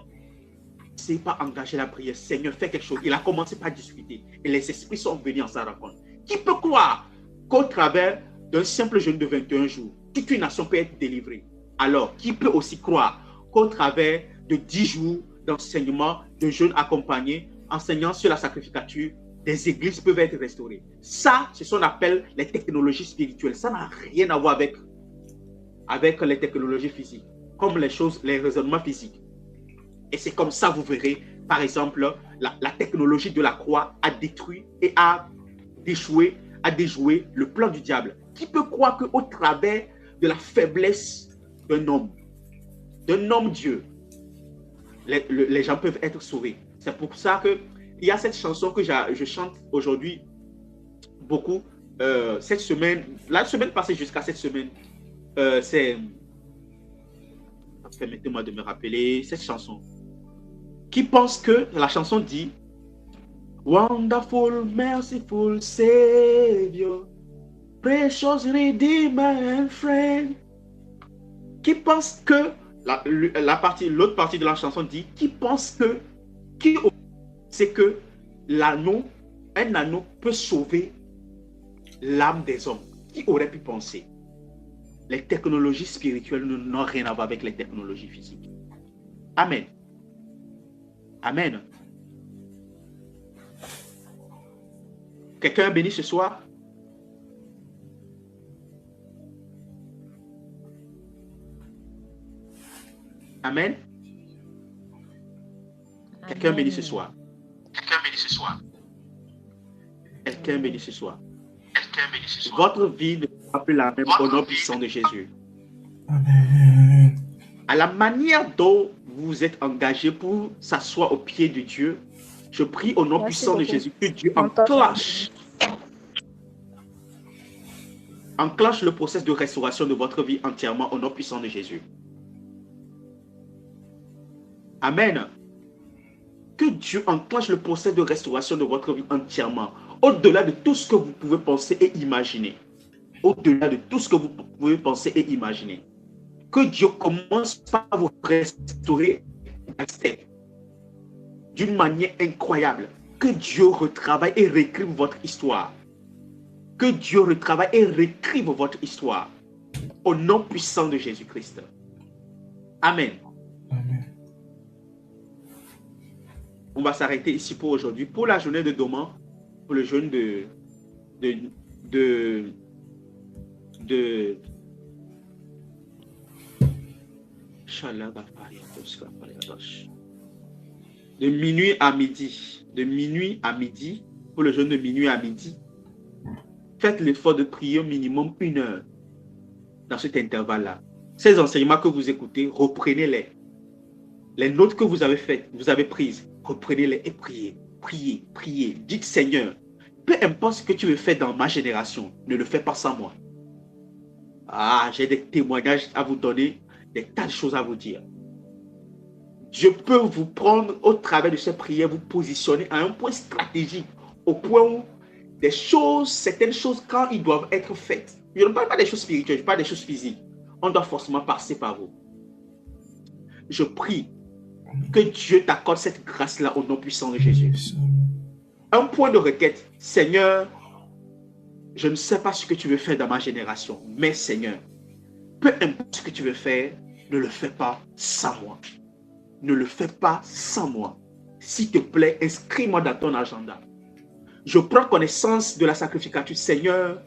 il ne s'est pas engagé la prière. Seigneur, fais quelque chose. Il a commencé par discuter et les esprits sont venus en sa rencontre. Qui peut croire qu'au travers d'un simple jeûne de 21 jours, toute une nation peut être délivrée? Alors, qui peut aussi croire qu'au travers de 10 jours d'enseignement, de jeûne accompagné, enseignant sur la sacrificature, des églises peuvent être restaurées? Ça, c'est ce qu'on appelle les technologies spirituelles. Ça n'a rien à voir avec les technologies physiques, comme les raisonnements physiques. Et c'est comme ça, vous verrez, par exemple, la technologie de la croix a détruit et a déjoué le plan du diable. Qui peut croire qu'au travers de la faiblesse d'un homme Dieu, les gens peuvent être sauvés? C'est pour ça qu'il y a cette chanson que je chante aujourd'hui beaucoup. Cette semaine, la semaine passée jusqu'à cette semaine, permettez-moi de me rappeler cette chanson. Qui pense que la chanson dit Wonderful, merciful Savior, precious Redeemer and Friend. Qui pense que l'autre partie de la chanson dit qui pense que c'est que un anneau peut sauver l'âme des hommes. Qui aurait pu penser? Les technologies spirituelles n'ont rien à voir avec les technologies physiques. Amen. Amen. Quelqu'un est béni ce soir? Amen. Quelqu'un béni ce soir? Quelqu'un béni ce soir? Quelqu'un béni ce soir? Quelqu'un béni ce soir? Votre vie ne sera plus la même au nom puissant de Jésus. Amen. À la manière dont vous êtes engagé pour s'asseoir au pied de Dieu, je prie au nom puissant de Jésus que Dieu enclenche le processus de restauration de votre vie entièrement au nom puissant de Jésus. Amen. Que Dieu enclenche le processus de restauration de votre vie entièrement, au-delà de tout ce que vous pouvez penser et imaginer. Au-delà de tout ce que vous pouvez penser et imaginer. Que Dieu commence par vous restaurer d'une manière incroyable. Que Dieu retravaille et réécrive votre histoire. Que Dieu retravaille et réécrive votre histoire. Au nom puissant de Jésus-Christ. Amen. Amen. On va s'arrêter ici pour aujourd'hui. Pour la journée de demain, pour le jeûne de minuit à midi. De minuit à midi, pour le jeûne de minuit à midi, faites l'effort de prier au minimum 1 heure dans cet intervalle-là. Ces enseignements que vous écoutez, reprenez-les. Les notes que vous avez faites, vous avez prises, reprenez-les et priez, priez, priez. Dites Seigneur, peu importe ce que tu veux faire dans ma génération, ne le fais pas sans moi. Ah, j'ai des témoignages à vous donner, des tas de choses à vous dire. Je peux vous prendre au travers de ces prières, vous positionner à un point stratégique, au point où des choses, certaines choses, quand ils doivent être faites, je ne parle pas des choses spirituelles, je parle des choses physiques, on doit forcément passer par vous. Je prie que Dieu t'accorde cette grâce-là au nom puissant de Jésus. Un point de requête, Seigneur, je ne sais pas ce que tu veux faire dans ma génération, mais Seigneur, peu importe ce que tu veux faire, ne le fais pas sans moi. Ne le fais pas sans moi. S'il te plaît, inscris-moi dans ton agenda. Je prends connaissance de la sacrificature. Seigneur,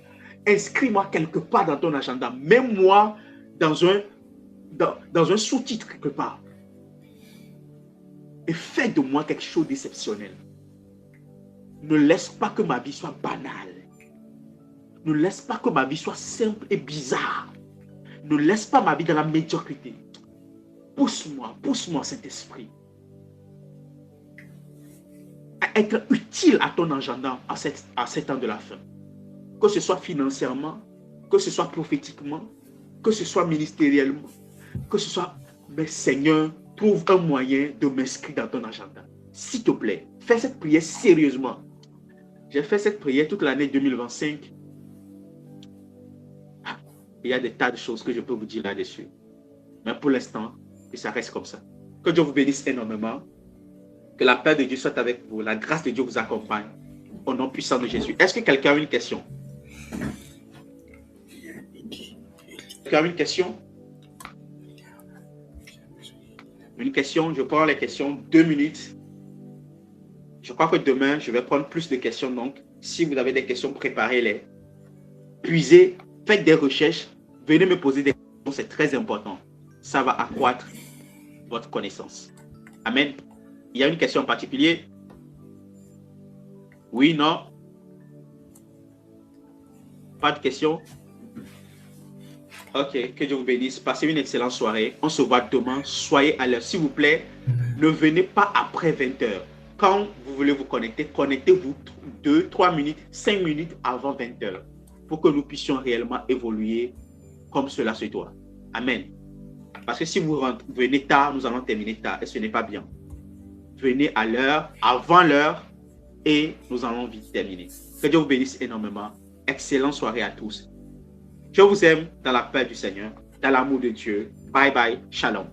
inscris-moi quelque part dans ton agenda. Mets-moi dans un sous-titre quelque part. Et fais de moi quelque chose d'exceptionnel. Ne laisse pas que ma vie soit banale. Ne laisse pas que ma vie soit simple et bizarre. Ne laisse pas ma vie dans la médiocrité. Pousse-moi, Saint-Esprit, à être utile à ton agenda à cet temps de la fin. Que ce soit financièrement, que ce soit prophétiquement, que ce soit ministériellement, que ce soit... Mais Seigneur, trouve un moyen de m'inscrire dans ton agenda. S'il te plaît, fais cette prière sérieusement. J'ai fait cette prière toute l'année 2025. Il y a des tas de choses que je peux vous dire là-dessus. Mais pour l'instant, que ça reste comme ça. Que Dieu vous bénisse énormément. Que la paix de Dieu soit avec vous. La grâce de Dieu vous accompagne. Au nom puissant de Jésus. Est-ce que quelqu'un a une question? Quelqu'un a une question? Une question, je prends les questions 2 minutes. Je crois que demain, je vais prendre plus de questions. Donc, si vous avez des questions, préparez-les. Puisez, faites des recherches. Venez me poser des questions, c'est très important. Ça va accroître votre connaissance. Amen. Il y a une question en particulier? Oui, non? Pas de question? Ok, que Dieu vous bénisse. Passez une excellente soirée. On se voit demain. Soyez à l'heure. S'il vous plaît, ne venez pas après 20 h. Quand vous voulez vous connecter, connectez-vous 2, 3 minutes, 5 minutes avant 20 h pour que nous puissions réellement évoluer comme cela se doit. Amen. Parce que si vous venez tard, nous allons terminer tard et ce n'est pas bien. Venez à l'heure, avant l'heure et nous allons vite terminer. Que Dieu vous bénisse énormément. Excellente soirée à tous. Je vous aime dans la paix du Seigneur, dans l'amour de Dieu. Bye bye. Shalom.